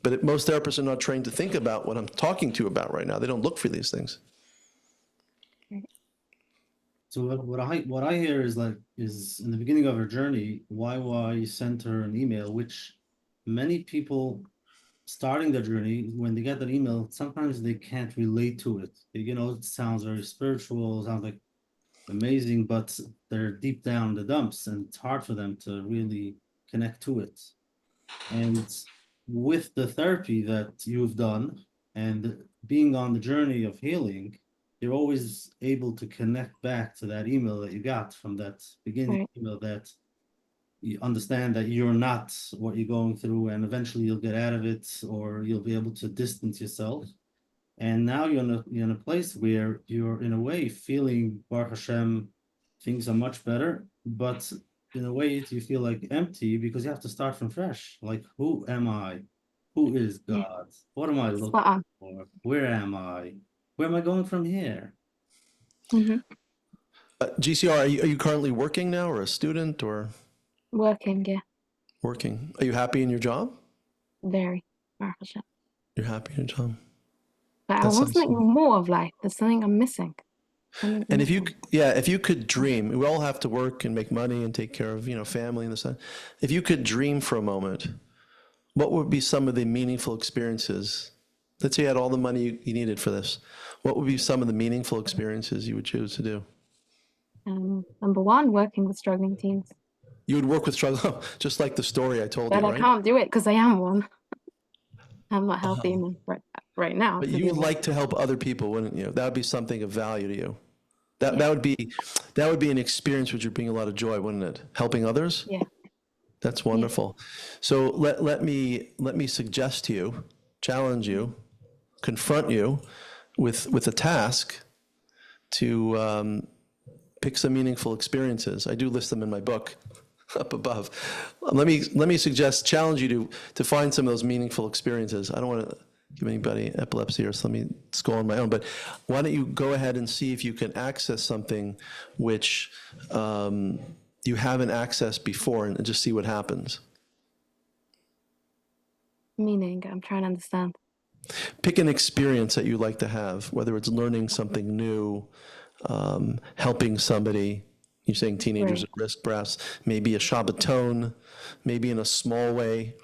But most therapists are not trained to think about what I'm talking to you about right now. They don't look for these things. So what I hear is in the beginning of her journey, YY sent her an email, which many people starting their journey, when they get that email, sometimes they can't relate to it. It sounds very spiritual, sounds like amazing, but they're deep down in the dumps, and it's hard for them to really connect to it. And with the therapy that you've done and being on the journey of healing, you're always able to connect back to that email that you got from that beginning email, that you understand that you're not what you're going through, and eventually you'll get out of it, or you'll be able to distance yourself. And now you're in a place where you're, in a way, feeling, Baruch Hashem, things are much better, but in a way you feel empty because you have to start from fresh. Who am I? Who is God? What am I looking for? Where am I? Where am I going from here? GCR, are you currently working now, or a student, or? Working, yeah. Working. Are you happy in your job? Very. Baruch Hashem. You're happy in your job. But I want something more of life. There's something I'm missing. And if you could dream, we all have to work and make money and take care of, family and the son. If you could dream for a moment, what would be some of the meaningful experiences? Let's say you had all the money you needed for this. What would be some of the meaningful experiences you would choose to do? Number one, working with struggling teens. You would work with struggling, just like the story I told you, right? But I can't do it because I am one. I'm not healthy enough right now. But you would like to help other people, wouldn't you? That would be something of value to you. That would be an experience which would bring a lot of joy, wouldn't it? Helping others? Yeah. That's wonderful. So let me suggest to you, challenge you, confront you with a task to pick some meaningful experiences. I do list them in my book. up above. Let me challenge you to find some of those meaningful experiences. I don't want to give anybody epilepsy, or so let me just go on my own, but why don't you go ahead and see if you can access something which you haven't accessed before, and just see what happens. Meaning, I'm trying to understand. Pick an experience that you like to have, whether it's learning something new, helping somebody. You're saying teenagers Right. at risk, perhaps, maybe a Shabbaton, maybe in a small way,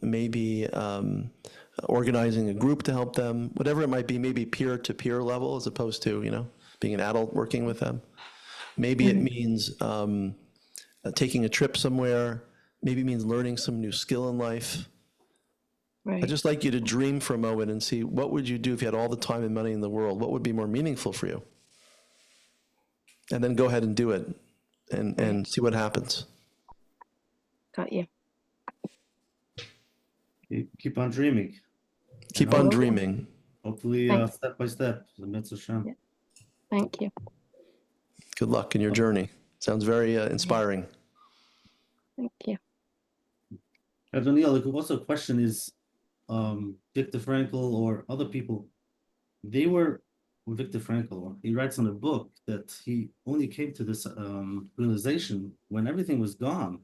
maybe organizing a group to help them, whatever it might be, maybe peer-to-peer level as opposed to, being an adult working with them. Maybe it means taking a trip somewhere. Maybe it means learning some new skill in life. Right. I'd just like you to dream for a moment and see, what would you do if you had all the time and money in the world? What would be more meaningful for you? And then go ahead and do it and see what happens. Got you. Keep on dreaming. Keep on dreaming. Hopefully, Thanks. step by step. The Mitzvah Shem. Yeah. Thank you. Good luck in your journey. Sounds very inspiring. Thank you. Daniel, also a question is, Viktor Frankl or other people, they were with Viktor Frankl. He writes in a book that he only came to this realization when everything was gone.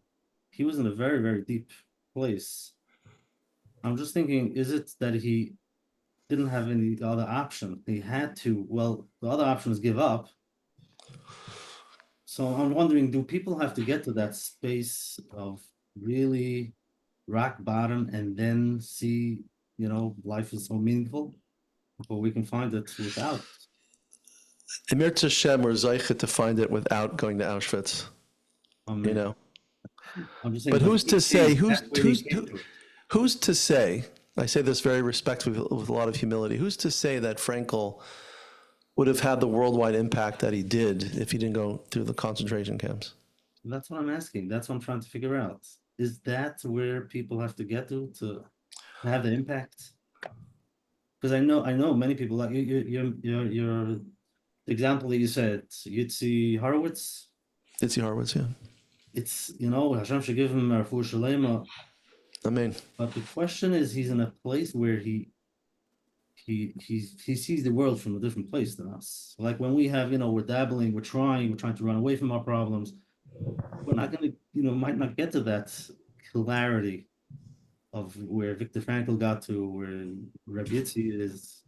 He was in a very, very deep place. I'm just thinking, is it that he didn't have any other option? He had to, well, the other option is give up. So I'm wondering, do people have to get to that space of really rock bottom and then see, life is so meaningful? Or we can find it without? Emir Tashem, we're zeicha to find it without going to Auschwitz. I'm just saying, But who's to say, who's to say, I say this very respectfully with a lot of humility, who's to say that Frankl would have had the worldwide impact that he did if he didn't go through the concentration camps? That's what I'm asking. That's what I'm trying to figure out. Is that where people have to get to have the impact? Because I know many people, like your example that you said, Yitzi Horowitz. Yitzi Horowitz, yeah. It's, Hashem should give him a refuah shalema. Amen. But the question is, he's in a place where he sees the world from a different place than us. Like when we have, we're dabbling, we're trying to run away from our problems. We're not going to, might not get to that clarity of where Viktor Frankl got to, where Rabbi Yitzi is.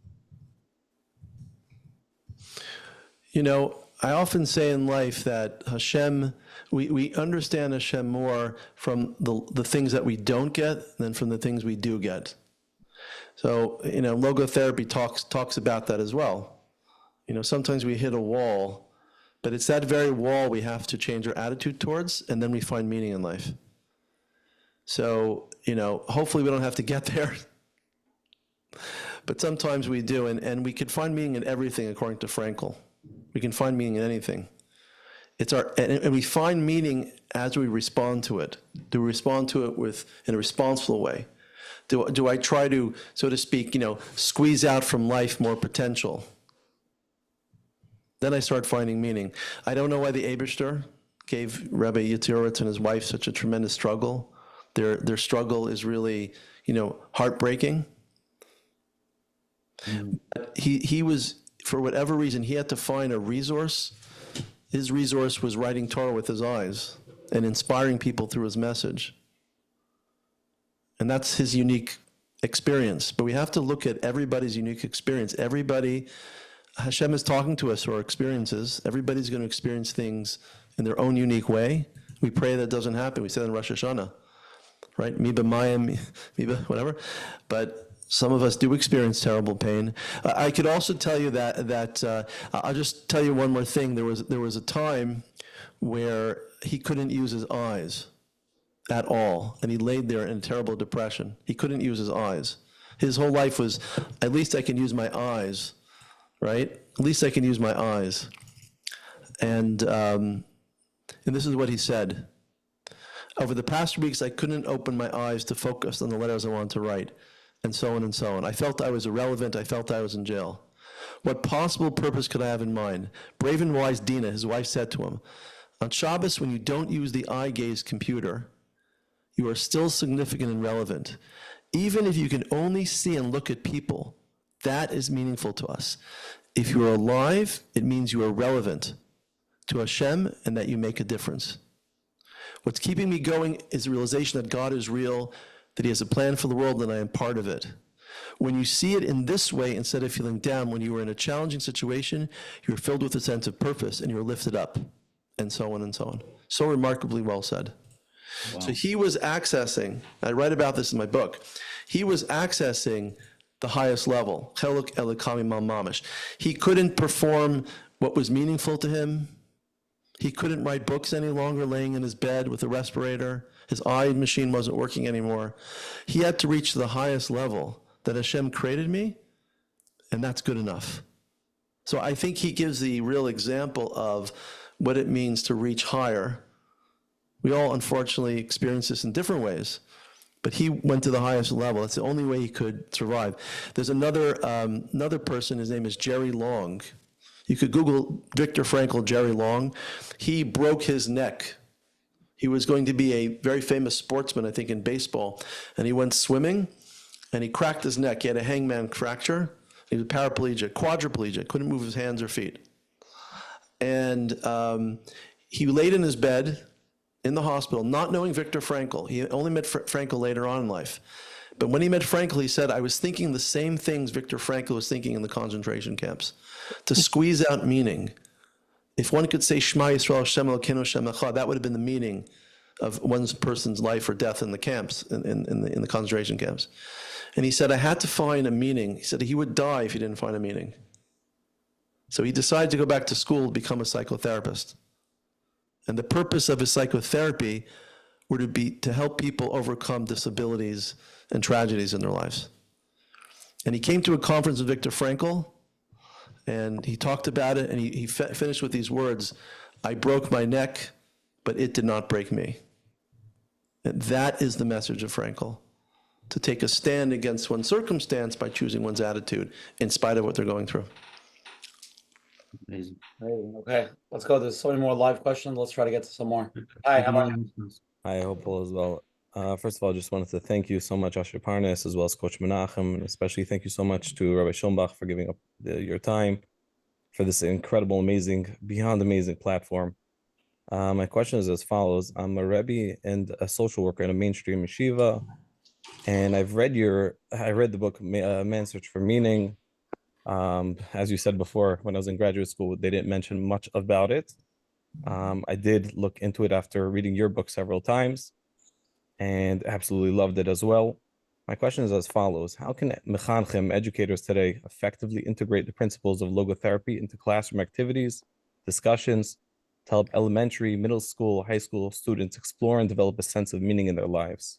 I often say in life that Hashem, we understand Hashem more from the things that we don't get than from the things we do get. So, Logotherapy talks about that as well. Sometimes we hit a wall, but it's that very wall we have to change our attitude towards, and then we find meaning in life. So, hopefully we don't have to get there, but sometimes we do, and we could find meaning in everything, according to Frankl. We can find meaning in anything. And we find meaning as we respond to it. Do we respond to it in a responsible way? Do I try to, so to speak, squeeze out from life more potential? Then I start finding meaning. I don't know why the Eibishter gave Rebbe Yitzhak and his wife such a tremendous struggle. Their struggle is really, heartbreaking. But he was, for whatever reason, he had to find a resource. His resource was writing Torah with his eyes and inspiring people through his message. And that's his unique experience. But we have to look at everybody's unique experience. Everybody, Hashem is talking to us through our experiences. Everybody's going to experience things in their own unique way. We pray that doesn't happen. We say that in Rosh Hashanah, right? Mi b'mayim, whatever. But some of us do experience terrible pain. I could also tell you that I'll just tell you one more thing. There was a time where he couldn't use his eyes at all, and he laid there in a terrible depression. He couldn't use his eyes. His whole life was, at least I can use my eyes, right? At least I can use my eyes. And this is what he said. Over the past weeks, I couldn't open my eyes to focus on the letters I wanted to write, and so on and so on. I felt I was irrelevant. I felt I was in jail. What possible purpose could I have in mind? Brave and wise Dina, his wife, said to him, On Shabbos, when you don't use the eye gaze computer, you are still significant and relevant. Even if you can only see and look at people, that is meaningful to us. If you are alive, it means you are relevant to Hashem and that you make a difference. What's keeping me going is the realization that God is real, that He has a plan for the world, and I am part of it. When you see it in this way, instead of feeling down, when you are in a challenging situation, you're filled with a sense of purpose and you're lifted up, and so on and so on. So remarkably well said. Wow. So he was accessing, I write about this in my book, he was accessing the highest level. Cheluk elikami mamash. He couldn't perform what was meaningful to him. He couldn't write books any longer laying in his bed with a respirator. His eye machine wasn't working anymore. He had to reach the highest level that Hashem created me, and that's good enough. So I think he gives the real example of what it means to reach higher. We all unfortunately experience this in different ways, but he went to the highest level. That's the only way he could survive. There's another person, his name is Jerry Long. You could Google Viktor Frankl, Jerry Long. He broke his neck. He was going to be a very famous sportsman, I think, in baseball, and he went swimming, and he cracked his neck. He had a hangman fracture. He was paraplegic, quadriplegic, couldn't move his hands or feet. And he laid in his bed in the hospital, not knowing Viktor Frankl. He only met Frankl later on in life. But when he met Frankl, he said, I was thinking the same things Viktor Frankl was thinking in the concentration camps, to squeeze out meaning. If one could say Shema Yisrael Hashem Elokeinu Hashem Echad, that would have been the meaning of one person's life or death in the camps, in the concentration camps. And he said, I had to find a meaning. He said he would die if he didn't find a meaning. So he decided to go back to school to become a psychotherapist. And the purpose of his psychotherapy were to be to help people overcome disabilities and tragedies in their lives. And he came to a conference with Viktor Frankl, and he talked about it, and he finished with these words, I broke my neck, but it did not break me. And that is the message of Frankl, to take a stand against one's circumstance by choosing one's attitude in spite of what they're going through. Amazing. Okay, let's go. There's so many more live questions. Let's try to get to some more. Hi, how are you? Hi, I hope all is well. First of all, I just wanted to thank you so much, Asher Parnes, as well as Coach Menachem, and especially thank you so much to Rabbi Schonbuch for giving up your time for this incredible, amazing, beyond amazing platform. My question is as follows. I'm a Rebbe and a social worker in a mainstream yeshiva, and I read the book, Man's Search for Meaning. As you said before, when I was in graduate school, they didn't mention much about it. I did look into it after reading your book several times and absolutely loved it as well. My question is as follows. How can Menachem educators today effectively integrate the principles of logotherapy into classroom activities, discussions, to help elementary, middle school, high school students explore and develop a sense of meaning in their lives?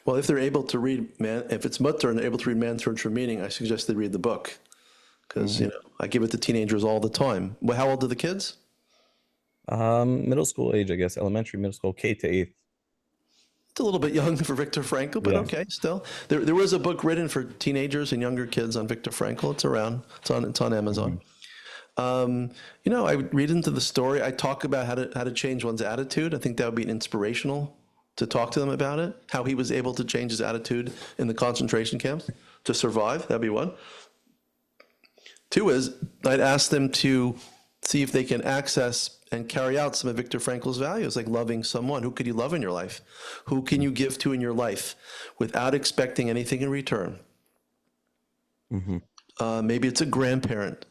Well, if they're able to read, if it's mutter and they're able to read Man's Search for Meaning, I suggest they read the book, because I give it to teenagers all the time. Well, how old are the kids? Middle school age, I guess, elementary, middle school, K to 8th. It's a little bit young for Viktor Frankl, but okay, still. There was a book written for teenagers and younger kids on Viktor Frankl. It's around. It's on Amazon. I read into the story. I talk about how to change one's attitude. I think that would be inspirational to talk to them about it, how he was able to change his attitude in the concentration camps to survive. That'd be one. Two is, I'd ask them to see if they can access and carry out some of Viktor Frankl's values, like loving someone. Who could you love in your life? Who can you give to in your life without expecting anything in return? Maybe it's a grandparent.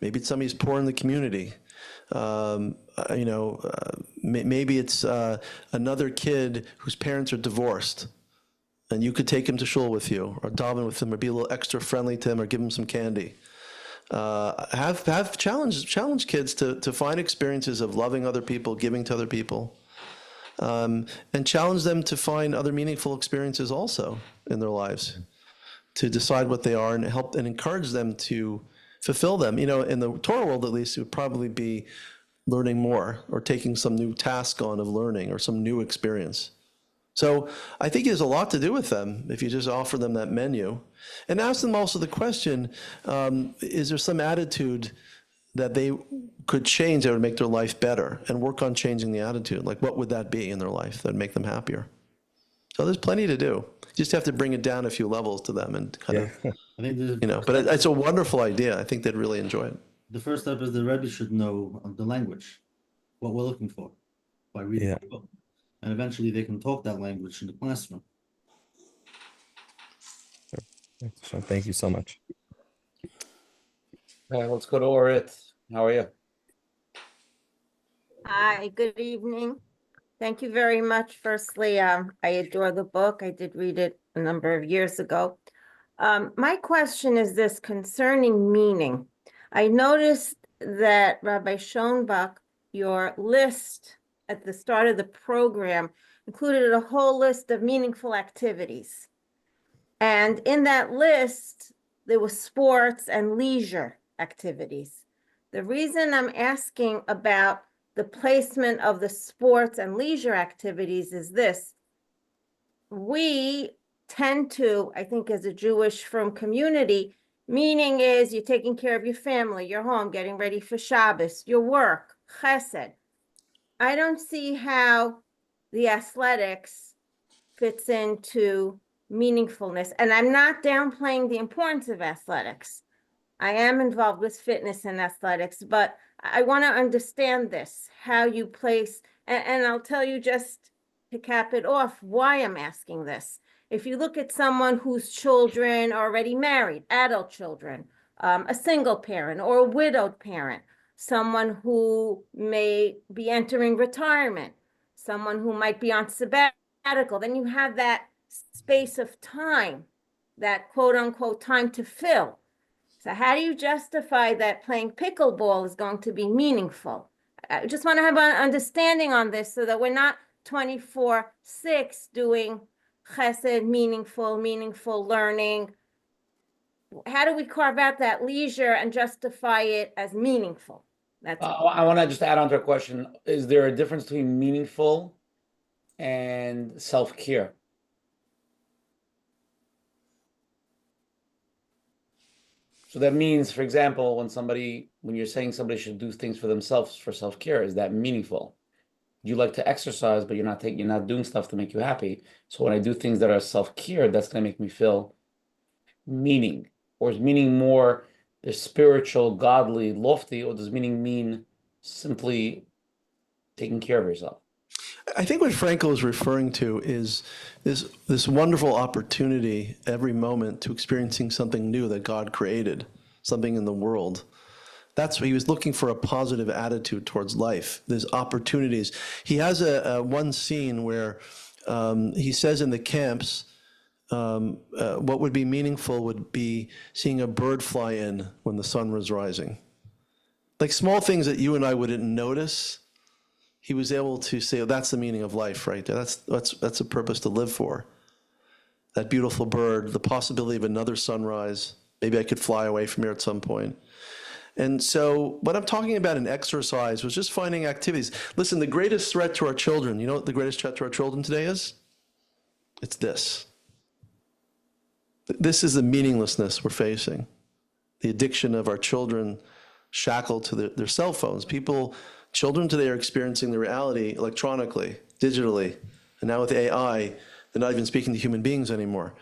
Maybe it's somebody who's poor in the community. Maybe it's another kid whose parents are divorced, and you could take him to shul with you, or daven with him, or be a little extra friendly to him, or give him some candy. Have challenge kids to find experiences of loving other people, giving to other people, and challenge them to find other meaningful experiences also in their lives, to decide what they are and help and encourage them to fulfill them. In the Torah world, at least, it would probably be learning more or taking some new task on of learning or some new experience. So I think there's a lot to do with them if you just offer them that menu and ask them also the question, is there some attitude that they could change that would make their life better and work on changing the attitude? Like, what would that be in their life that would make them happier? So there's plenty to do. You just have to bring it down a few levels to them and kind of, I think but it's a wonderful idea. I think they'd really enjoy it. the first step is the Rebbe should know the language, what we're looking for, by reading the book. And eventually they can talk that language in the classroom. So thank you so much. Okay, let's go to Orit. How are you? Hi, good evening. Thank you very much. Firstly, I adore the book. I did read it a number of years ago. My question is this concerning meaning. I noticed that Rabbi Schonbuch, your list at the start of the program included a whole list of meaningful activities. And in that list, there was sports and leisure activities. The reason I'm asking about the placement of the sports and leisure activities is this. We tend to, I think as a Jewish frum community, meaning is you're taking care of your family, your home, getting ready for Shabbos, your work, chesed. I don't see how the athletics fits into meaningfulness. And I'm not downplaying the importance of athletics. I am involved with fitness and athletics, but I want to understand this, how you place, and I'll tell you just to cap it off why I'm asking this. If you look at someone whose children are already married, adult children, a single parent or a widowed parent, someone who may be entering retirement, someone who might be on sabbatical, then you have that space of time, that quote unquote time to fill. So how do you justify that playing pickleball is going to be meaningful? I just want to have an understanding on this so that we're not 24/6 doing chesed, meaningful learning. How do we carve out that leisure and justify it as meaningful? That's I want to just add on to a question. Is there a difference between meaningful and self-care? So that means, for example, when you're saying somebody should do things for themselves for self-care, is that meaningful? You like to exercise, but you're not doing stuff to make you happy. So when I do things that are self-care, that's going to make me feel meaning. Or is meaning more the spiritual, godly, lofty, or does meaning mean simply taking care of yourself? I think what Frankl is referring to is this wonderful opportunity every moment to experiencing something new that God created, something in the world. That's what he was looking for, a positive attitude towards life. There's opportunities. He has a one scene where he says in the camps, what would be meaningful would be seeing a bird fly in when the sun was rising. Like small things that you and I wouldn't notice. He was able to say, oh, that's the meaning of life right there. That's a purpose to live for. That beautiful bird, the possibility of another sunrise. Maybe I could fly away from here at some point. And so what I'm talking about in exercise was just finding activities. Listen, the greatest threat to our children, you know what the greatest threat to our children today is? It's this. This is the meaninglessness we're facing. The addiction of our children shackled to their cell phones. Children today are experiencing the reality electronically, digitally, and now with AI, they're not even speaking to human beings anymore.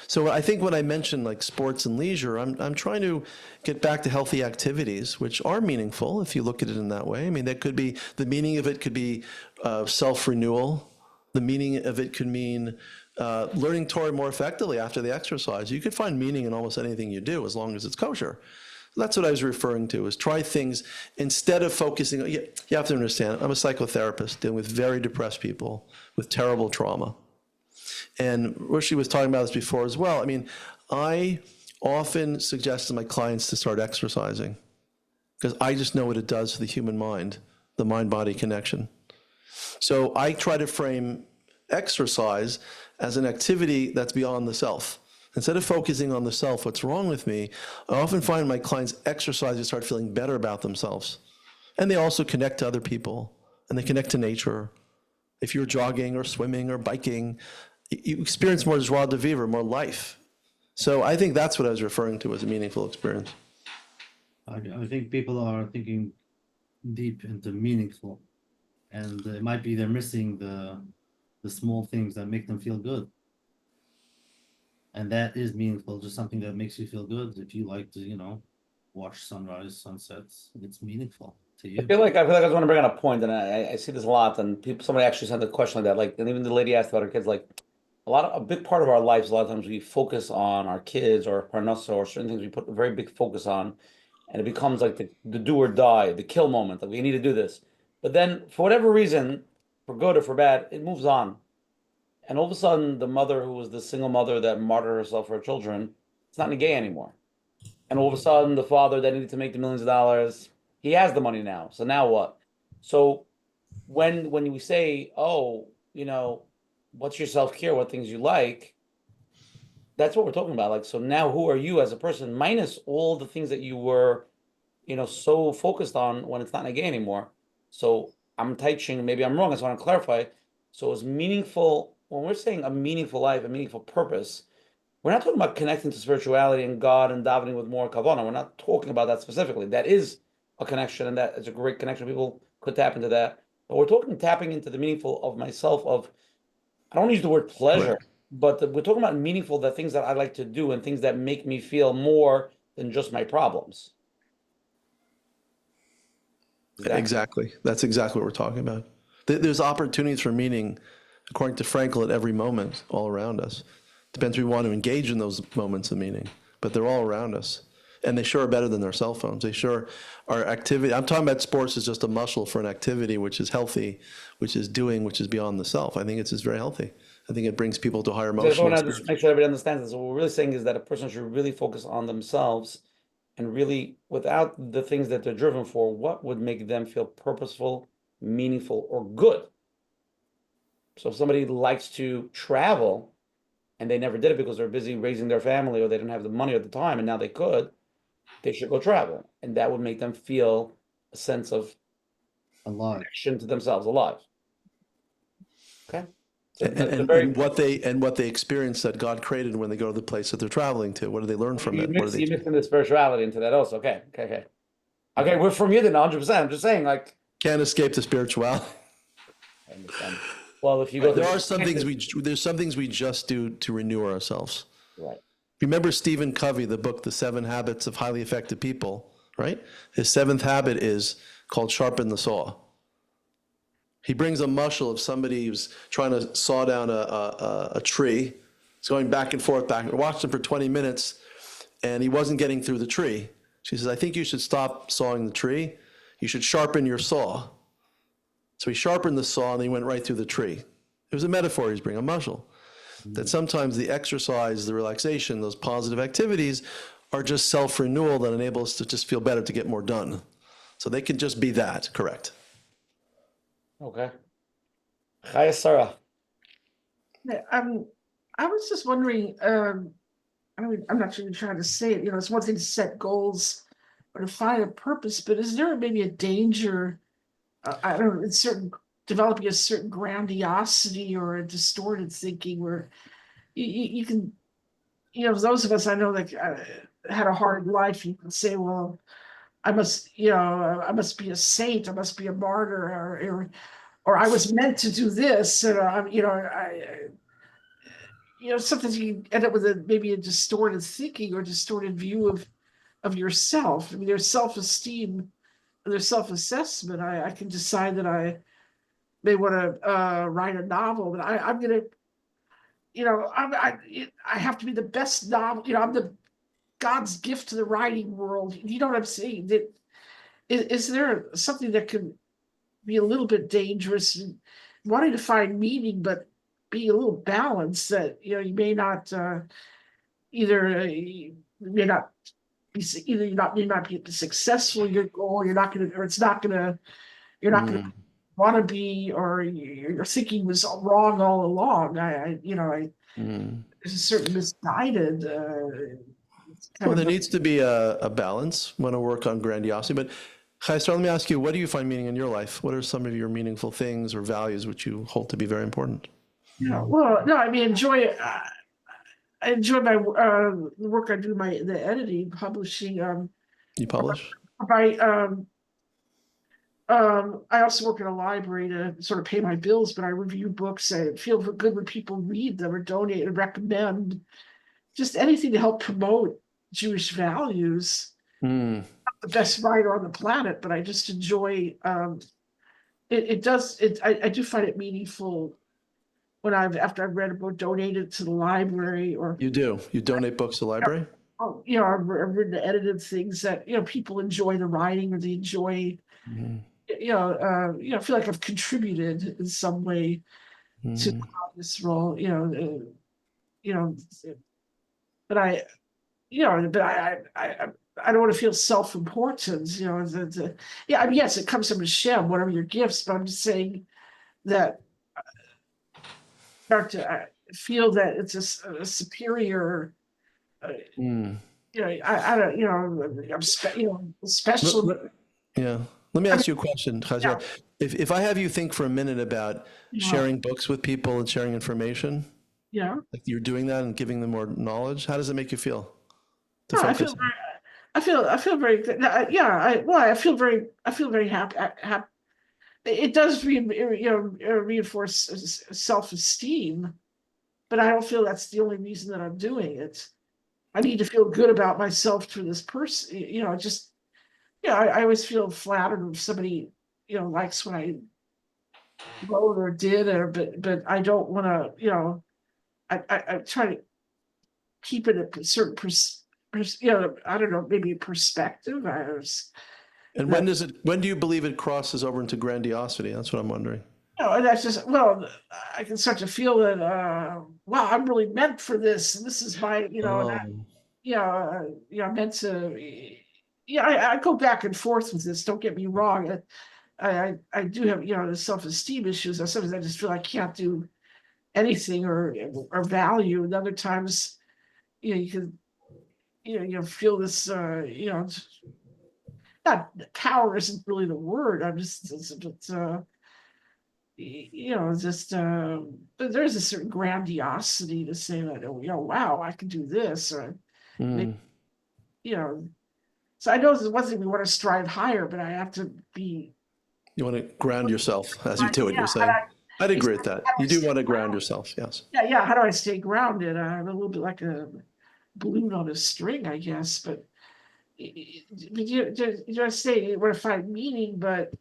So I think when I mention like sports and leisure, I'm trying to get back to healthy activities, which are meaningful if you look at it in that way. I mean, that could be, the meaning of it could be self-renewal. The meaning of it could mean learning Torah more effectively after the exercise. You could find meaning in almost anything you do as long as it's kosher. That's what I was referring to, is try things instead of focusing. You have to understand, I'm a psychotherapist dealing with very depressed people with terrible trauma. And Roshi was talking about this before as well. I mean, I often suggest to my clients to start exercising because I just know what it does to the human mind, the mind-body connection. So I try to frame exercise as an activity that's beyond the self. Instead of focusing on the self, what's wrong with me, I often find my clients exercise and start feeling better about themselves. And they also connect to other people, and they connect to nature. If you're jogging or swimming or biking, you experience more joie de vivre, more life. So I think that's what I was referring to as a meaningful experience. I think people are thinking deep into meaningful, and it might be they're missing the small things that make them feel good. And that is meaningful, just something that makes you feel good. If you like to, watch sunrise, sunsets, it's meaningful to I you. feel like I just want to bring on a point, and I see this a lot, and somebody actually sent a question like that, like, and even the lady asked about her kids, like a big part of our lives, a lot of times we focus on our kids or parnasa or certain things we put a very big focus on, and it becomes like the do or die, the kill moment, like we need to do this. But then for whatever reason, for good or for bad, it moves on. And all of a sudden, the mother who was the single mother that martyred herself for her children, it's not gay anymore. And all of a sudden, the father that needed to make the millions of dollars, he has the money now. So now what? So when we say, oh, what's your self-care, what things you like, that's what we're talking about. Like, so now who are you as a person, minus all the things that you were, so focused on when it's not gay anymore. So I'm teaching, maybe I'm wrong, I just want to clarify. So it's meaningful, when we're saying a meaningful life, a meaningful purpose, we're not talking about connecting to spirituality and God and davening with more kavanah. We're not talking about that specifically. That is a connection, and that is a great connection. People could tap into that. But we're talking tapping into the meaningful of myself, of, I don't use the word pleasure, Correct. but we're talking about meaningful, the things that I like to do and things that make me feel more than just my problems. Exactly. That's exactly what we're talking about. There's opportunities for meaning, according to Frankl, at every moment all around us. Depends if we want to engage in those moments of meaning, but they're all around us. And they sure are better than their cell phones. They sure are activity. I'm talking about sports as just a muscle for an activity which is healthy, which is beyond the self. I think it's just very healthy. I think it brings people to higher emotional. I just want to make sure everybody understands this. So what we're really saying is that a person should really focus on themselves and really, without the things that they're driven for, what would make them feel purposeful, meaningful, or good. So if somebody likes to travel and they never did it because they're busy raising their family or they didn't have the money at the time and now they could, they should go travel. And that would make them feel a sense of Alive. connection to themselves, alive. Okay? So And what they experience that God created when they go to the place that they're traveling to. What do they learn from it? You're mixing the spirituality into that also. Okay, we're from you then, 100%. I'm just saying, like, can't escape the spirituality. I understand. Well, if you go, there's some things we just do to renew ourselves. Right. Remember Stephen Covey, the book, The 7 Habits of Highly Effective People, right? His 7th habit is called sharpen the saw. He brings a mushel of somebody who's trying to saw down a tree. He's going back and forth, watched him for 20 minutes, and he wasn't getting through the tree. She says, I think you should stop sawing the tree. You should sharpen your saw. So he sharpened the saw and he went right through the tree. It was a metaphor he's bringing, a mushel. That sometimes the exercise, the relaxation, those positive activities are just self-renewal that enable us to just feel better, to get more done. So they can just be that, correct? Okay. Hi, Sarah. I was just wondering, I mean, I'm not sure you're trying to say it, it's one thing to set goals or to find a purpose, but is there maybe a danger, I don't know, in developing a certain grandiosity or a distorted thinking where you can, those of us I know that had a hard life, you can say, well, I must be a saint, I must be a martyr, or I was meant to do this, and sometimes you end up with maybe a distorted thinking or distorted view of yourself. I mean, there's self-esteem, there's self-assessment. I can decide that I may want to write a novel, but I'm gonna, I have to be the best novel. I'm the God's gift to the writing world. You know what I'm saying? That is there something that can be a little bit dangerous and wanting to find meaning, but be a little balanced, that you may not you're not be successful in your goal, you're not going to want to be, or your thinking was wrong all along. There's a certain misguided well, there needs to be a balance when I work on grandiosity. But Chayesar, let me ask you, what do you find meaning in your life? What are some of your meaningful things or values which you hold to be very important? Well, no, I mean, I enjoy my the work I do, the editing, publishing. You publish? I also work in a library to sort of pay my bills, but I review books. I feel good when people read them or donate and recommend just anything to help promote Jewish values. Mm. I'm the best writer on the planet, but I just enjoy I do find it meaningful when after I've read a book, donated to the library or You do? You donate books to the library? I've written edited things that people enjoy the writing or they enjoy. Mm. I feel like I've contributed in some way to this role. But I don't want to feel self-important. I mean, yes, it comes from Hashem, whatever your gifts. But I'm just saying that I feel that it's a superior. I'm special. Yeah. Let me ask you a question, Chazia. If I have you think for a minute about sharing books with people and sharing information, like you're doing that and giving them more knowledge, how does it make you feel? I feel very good. I feel very happy. It does reinforce self-esteem, but I don't feel that's the only reason that I'm doing it. I need to feel good about myself through this person. I always feel flattered if somebody, likes what I wrote or did, but I don't want to, I try to keep it a certain I don't know, maybe perspective. And when do you believe it crosses over into grandiosity? That's what I'm wondering. And that's just, I can start to feel that, wow, I'm really meant for this. And this is my, meant to, I go back and forth with this. Don't get me wrong. I do have, the self-esteem issues. Sometimes I just feel I can't do anything or value. And other times, you can, feel this, not power isn't really the word. I'm just, but there's a certain grandiosity to say that, wow, I can do this, or, so I know this is one thing we want to strive higher, but I have to be. You want to ground yourself as you do it, you're saying. I'd agree with that. You do want to ground yourself, yes. Yeah. How do I stay grounded? I'm a little bit like a balloon on a string, I guess, but you just say you want to find meaning, but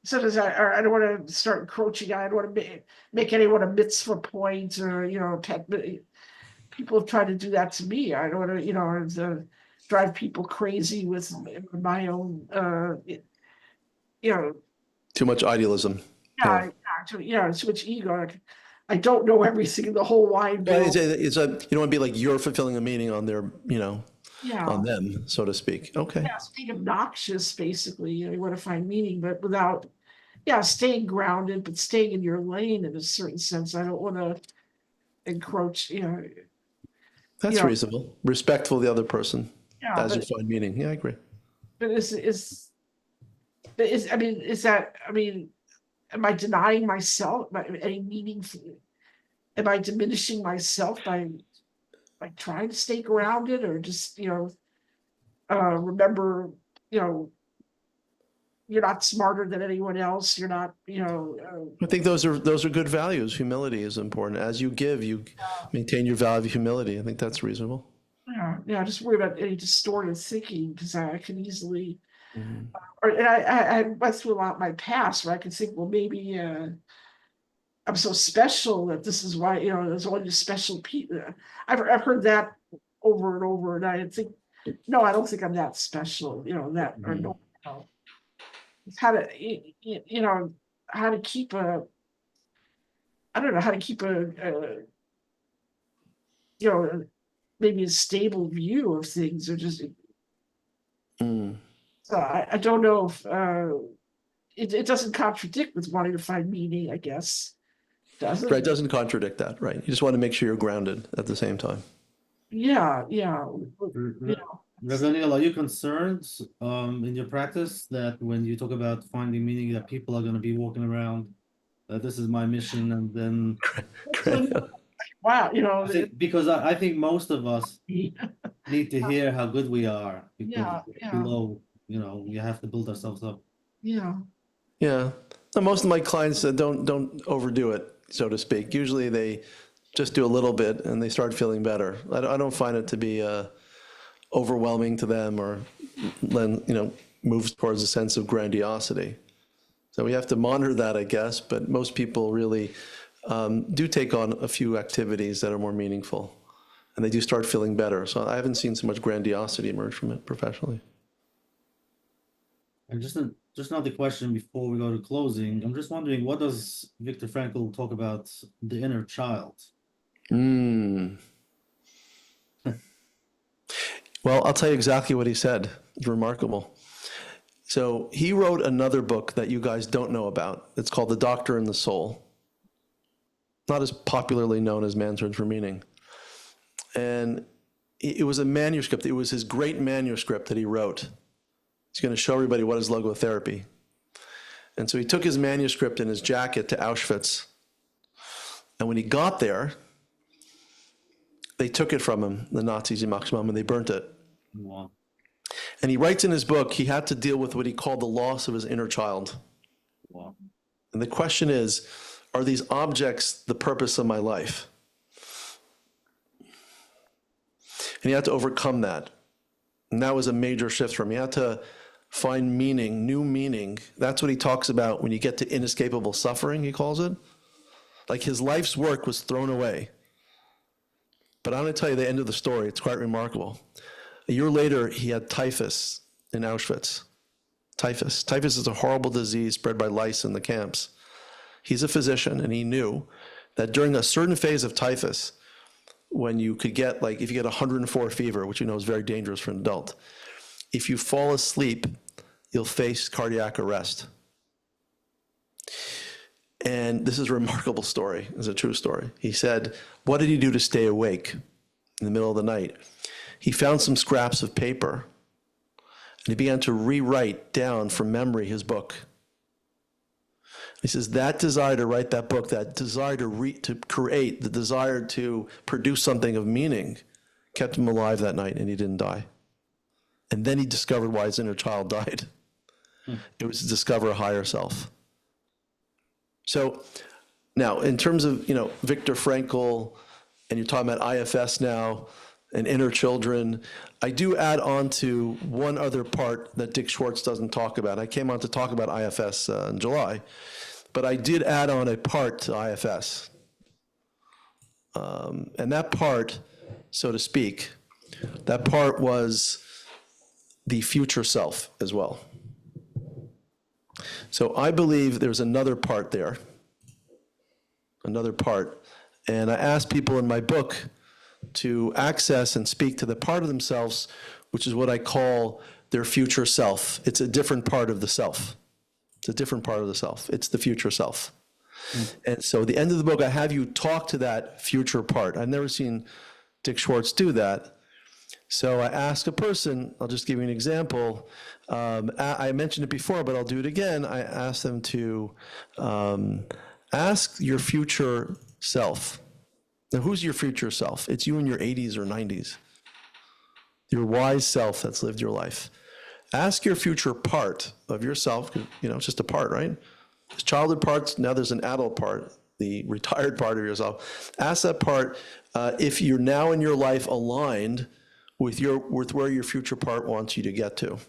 sometimes I don't want to start encroaching. I don't want to make anyone a mitzvah point or, people have tried to do that to me. I don't want to, drive people crazy with my own, too much idealism. Too much ego. I don't know everything in the whole wide world. You don't want to be like you're fulfilling a meaning on their, on them, so to speak. Okay. Yeah, being obnoxious, basically. You want to find meaning, but without, staying grounded, but staying in your lane in a certain sense. I don't want to encroach. That's reasonable. Respectful of the other person as you find meaning. Yeah, I agree. But am I denying myself any meaning? Am I diminishing myself by trying to stay grounded, or just remember you're not smarter than anyone else. You're not I think those are good values. Humility is important. As you give, you maintain your value of humility. I think that's reasonable. I just worry about any distorted thinking, because I can easily. I went through a lot in my past where I could think, well, maybe I'm so special that this is why, there's only special people. I've heard that over and over, and I think, no, I don't think I'm that special, that, or no, how to, how to keep I don't know how to keep maybe a stable view of things, or just. So I don't know if it doesn't contradict with wanting to find meaning, I guess. Does it? Right, it doesn't contradict that, right? You just want to make sure you're grounded at the same time. Yeah. Rabbi Neil, are you concerned in your practice that when you talk about finding meaning, that people are going to be walking around, this is my mission, and then wow, you know, I think, because I think most of us need to hear how good we are, because yeah, below, we have to build ourselves up. yeah. Yeah. Now, most of my clients don't overdo it, so to speak. Usually they just do a little bit and they start feeling better. I don't find it to be overwhelming to them or moves towards a sense of grandiosity. So we have to monitor that, I guess, but most people really do take on a few activities that are more meaningful, and they do start feeling better. So I haven't seen so much grandiosity emerge from it professionally. And just another question before we go to closing. I'm just wondering, what does Viktor Frankl talk about the inner child? Well, I'll tell you exactly what he said. It's remarkable. So he wrote another book that you guys don't know about. It's called The Doctor and the Soul. Not as popularly known as Man's Search for Meaning. And it was a manuscript. It was his great manuscript that he wrote. He's going to show everybody what is logotherapy. And so he took his manuscript in his jacket to Auschwitz. And when he got there, they took it from him, the Nazis, and they burnt it. Wow. And he writes in his book, he had to deal with what he called the loss of his inner child. Wow. And the question is, are these objects the purpose of my life? And he had to overcome that. And that was a major shift for him. He had to find meaning, new meaning. That's what he talks about when you get to inescapable suffering, he calls it. Like his life's work was thrown away. But I'm going to tell you the end of the story. It's quite remarkable. A year later, he had typhus in Auschwitz. Typhus. Typhus is a horrible disease spread by lice in the camps. He's a physician, and he knew that during a certain phase of typhus, when you could get, like, if you get 104 fever, which you know is very dangerous for an adult, if you fall asleep, you'll face cardiac arrest. And this is a remarkable story. It's a true story. He said, what did he do to stay awake in the middle of the night? He found some scraps of paper, and he began to rewrite down from memory his book. He says that desire to write that book, that desire to create, the desire to produce something of meaning kept him alive that night, and he didn't die. And then he discovered why his inner child died. It was to discover a higher self. So now, in terms of, Viktor Frankl, and you're talking about IFS now, and inner children, I do add on to one other part that Dick Schwartz doesn't talk about. I came on to talk about IFS in July, but I did add on a part to IFS. And that part, so to speak, that part was the future self as well. So I believe there's another part there, another part. And I asked people in my book to access and speak to the part of themselves, which is what I call their future self. It's a different part of the self. It's a different part of the self. It's the future self. And so at the end of the book, I have you talk to that future part. I've never seen Dick Schwartz do that. So I ask a person, I'll just give you an example. I mentioned it before, but I'll do it again. I ask them to ask your future self. Now, who's your future self? It's you in your 80s or 90s. Your wise self that's lived your life. Ask your future part of yourself, it's just a part, right? There's childhood parts, now there's an adult part, the retired part of yourself. Ask that part if you're now in your life aligned with where your future part wants you to get to.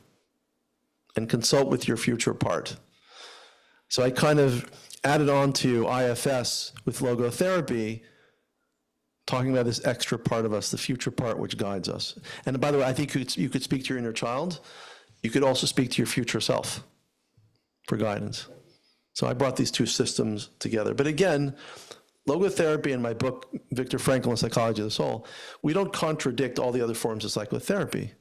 And consult with your future part. So I kind of added on to IFS with logotherapy, talking about this extra part of us, the future part which guides us. And by the way, I think you could speak to your inner child. You could also speak to your future self for guidance. So I brought these two systems together. But again, logotherapy in my book, Viktor Frankl and Psychology of the Soul, we don't contradict all the other forms of psychotherapy.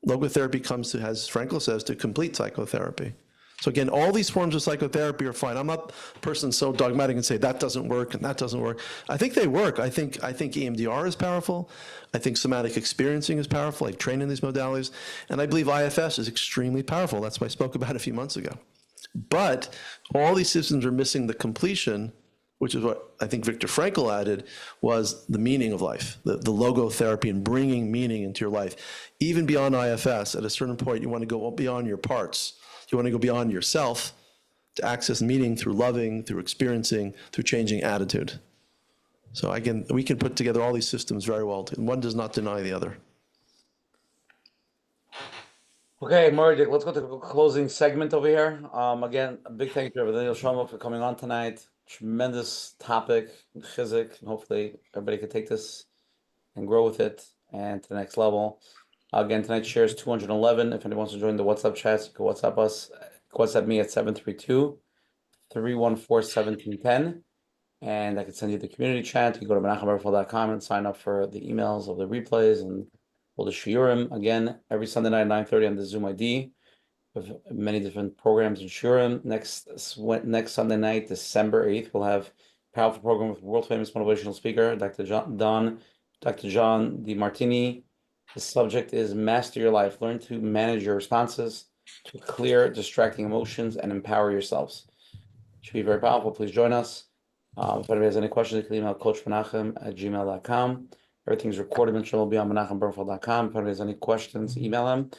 Logotherapy comes to, as Frankl says, to complete psychotherapy. So again, all these forms of psychotherapy are fine. I'm not a person so dogmatic and say that doesn't work and that doesn't work. I think they work. I think EMDR is powerful. I think somatic experiencing is powerful. I've trained in these modalities. And I believe IFS is extremely powerful. That's what I spoke about a few months ago. But all these systems are missing the completion which is what I think Viktor Frankl added, was the meaning of life, the logotherapy and bringing meaning into your life. Even beyond IFS, at a certain point, you want to go beyond your parts. You want to go beyond yourself to access meaning through loving, through experiencing, through changing attitude. So again, we can put together all these systems very well. One does not deny the other. Okay, Murdik, let's go to the closing segment over here. Again, a big thank you to Daniel Schonbuch for coming on tonight. Tremendous topic, chizik, and hopefully everybody can take this and grow with it and to the next level. Again, tonight's share is 211. If anyone wants to join the WhatsApp chats, you can WhatsApp us. WhatsApp me at 732-314-1710. And I can send you the community chat. You can go to menachemberfeld.com and sign up for the emails of the replays and all the shiurim. Again, every Sunday night at 9:30 on the Zoom ID with many different programs and shiurim. Next Sunday night, December 8th, we'll have a powerful program with world famous motivational speaker, Dr. John DiMartini. The subject is Master Your Life. Learn to manage your responses to clear distracting emotions and empower yourselves. It should be very powerful. Please join us. If anybody has any questions, you can email coachmenachem@gmail.com. Everything's recorded and will be on menachemberfeld.com. If anybody has any questions, email him.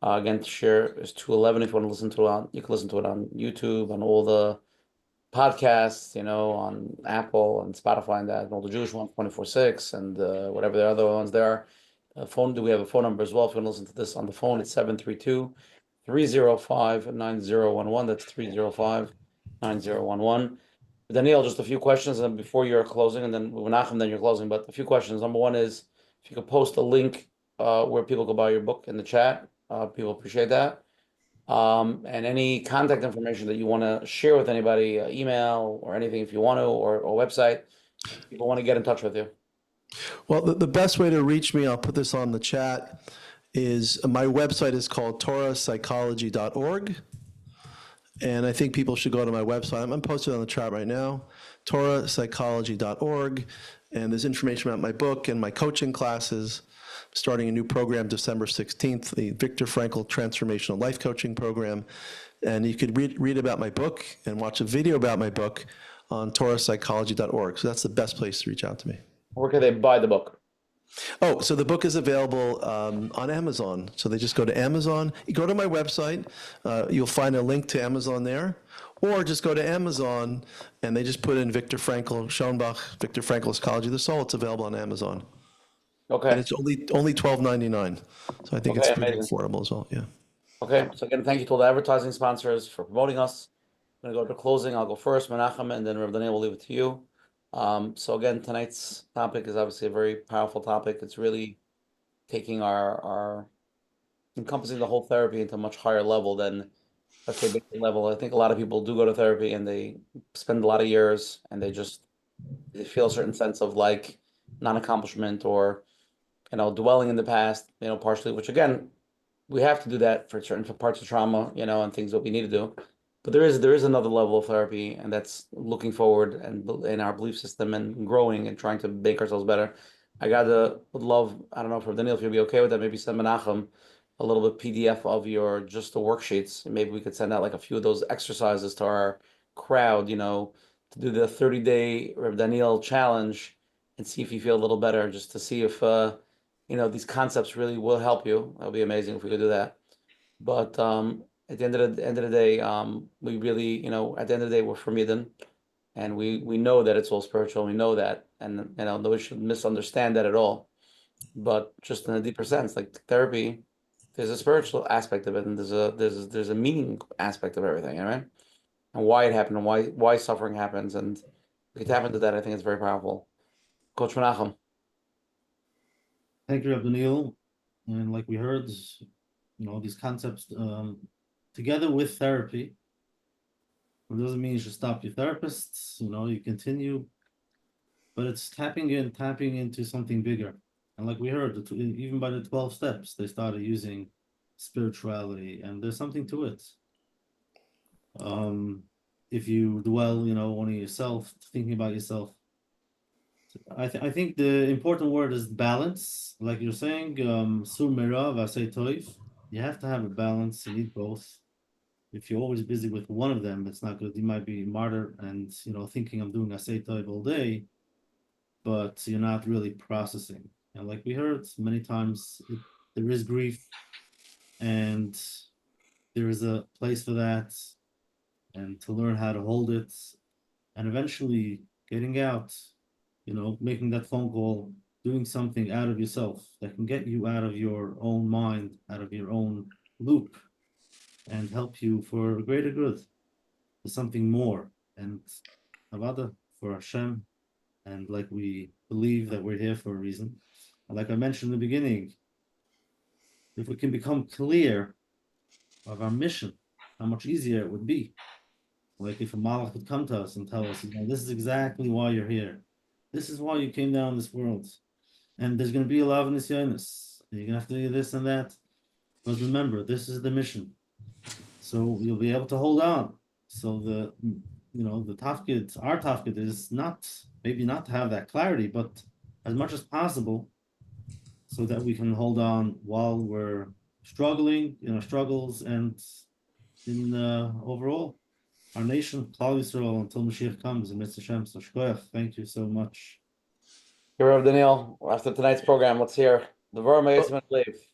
Again, to share is 211. If you want to listen to it you can listen to it on YouTube, on all the podcasts, on Apple and Spotify and that, and all the Jewish ones, 24/6, and whatever the other ones there are. We have a phone number as well. If you want to listen to this on the phone, it's 732-305-9011. That's 305-9011. Daniel, just a few questions, and before you're closing, and then Menachem, then you're closing. But a few questions. Number one is, if you could post a link where people can buy your book in the chat, people appreciate that. And any contact information that you want to share with anybody, email or anything, if you want to, or website, people want to get in touch with you. Well, the best way to reach me, I'll put this on the chat, is my website is called torahpsychology.org. And I think people should go to my website. I'm posted on the chat right now, torahpsychology.org. And there's information about my book and my coaching classes. I'm starting a new program December 16th, the Viktor Frankl Transformational Life Coaching Program. And you could read about my book and watch a video about my book on torahpsychology.org. So that's the best place to reach out to me. Where can they buy the book? Oh, so the book is available on Amazon. So they just go to Amazon. You go to my website, you'll find a link to Amazon there, or just go to Amazon and they just put in Viktor Frankl, Schonbuch, Viktor Frankl Psychology of the Soul. It's available on Amazon. Okay. And it's only $12.99. So I think it's pretty affordable as well. Yeah. Okay. So again, thank you to all the advertising sponsors for promoting us. I'm going to go to closing. I'll go first, Menachem, and then Rebbe Daniel will leave it to you. So again, tonight's topic is obviously a very powerful topic. It's really taking our encompassing the whole therapy into a much higher level than, let's say, basic level. I think a lot of people do go to therapy and they spend a lot of years and they feel a certain sense of like non-accomplishment or, dwelling in the past, partially, which again, we have to do that for certain parts of trauma, and things that we need to do. But there is another level of therapy, and that's looking forward and in our belief system and growing and trying to make ourselves better. I would love, I don't know, for Daniel, if you'd be okay with that, maybe send Menachem a little bit PDF of just the worksheets. And maybe we could send out like a few of those exercises to our crowd, to do the 30-day Rebbe Daniel challenge and see if you feel a little better, just to see if, these concepts really will help you. That would be amazing if we could do that. But at the end of the day, we really, at the end of the day, we're forbidden, and we know that it's all spiritual. We know that, and nobody should misunderstand that at all. But just in a deeper sense, like therapy, there's a spiritual aspect of it, and there's a meaning aspect of everything, right? And why it happened, and why suffering happens, and if you tap into that, I think it's very powerful. Coach Menachem. Thank you, Rabbi Neil. And like we heard, these concepts together with therapy. It doesn't mean you should stop your therapists, you continue, but it's tapping into something bigger. And like we heard, even by the 12 steps, they started using spirituality, and there's something to it. If you dwell, on yourself, thinking about yourself, I think the important word is balance. Like you're saying, sur merav asay toiv. You have to have a balance. You need both. if you're always busy with one of them, it's not good. You might be a martyr and, thinking I'm doing Asay Tov all day, but you're not really processing. And like we heard many times, there is grief and there is a place for that, and to learn how to hold it, and eventually getting out, making that phone call, doing something out of yourself that can get you out of your own mind, out of your own loop, and help you for a greater good, for something more, and Avada, for Hashem, and like we believe that we're here for a reason. And like I mentioned in the beginning, if we can become clear of our mission, how much easier it would be. Like if a malach would come to us and tell us, this is exactly why you're here. This is why you came down this world. And there's going to be a lot of nisyonis. You're going to have to do this and that. But remember, this is the mission. So you'll be able to hold on. So the tafkid, our tafkid is maybe not to have that clarity, but as much as possible, so that we can hold on while we're struggling, struggles, and in overall, our nation, Klal Yisrael, until Mashiach comes, and Mr. Shem, so shkoyach, thank you so much. Here, Rabbi Daniel, after tonight's program, let's hear the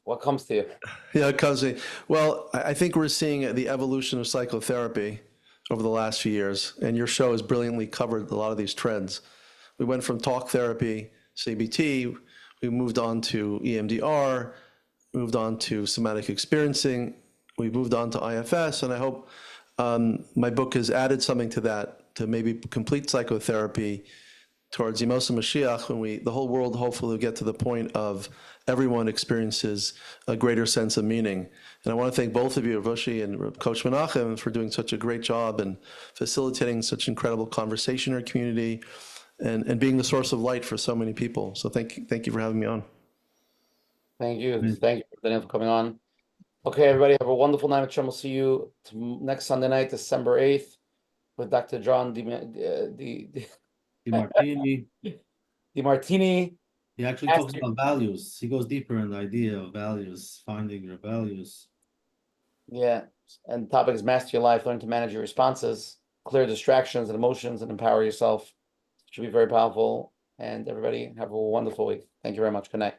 what comes to you? Yeah, it comes to me. Well, I think we're seeing the evolution of psychotherapy over the last few years, and your show has brilliantly covered a lot of these trends. We went from talk therapy, CBT, we moved on to EMDR, moved on to somatic experiencing, we moved on to IFS, and I hope my book has added something to that, to maybe complete psychotherapy towards Yemos Mashiach, when the whole world hopefully will get to the point of everyone experiences a greater sense of meaning. And I want to thank both of you, Voshi and Coach Menachem, for doing such a great job and facilitating such incredible conversation in our community, and being the source of light for so many people. So thank you for having me on. Thank you. Thank you, Daniel, for coming on. Okay, everybody, have a wonderful night. We'll see you next Sunday night, December 8th, with Dr. John DiMartini. DiMartini. He actually talks about values. He goes deeper in the idea of values, finding your values. Yeah, and the topic is master your life, learn to manage your responses, clear distractions and emotions, and empower yourself. It should be very powerful. And everybody, have a wonderful week. Thank you very much. Good night.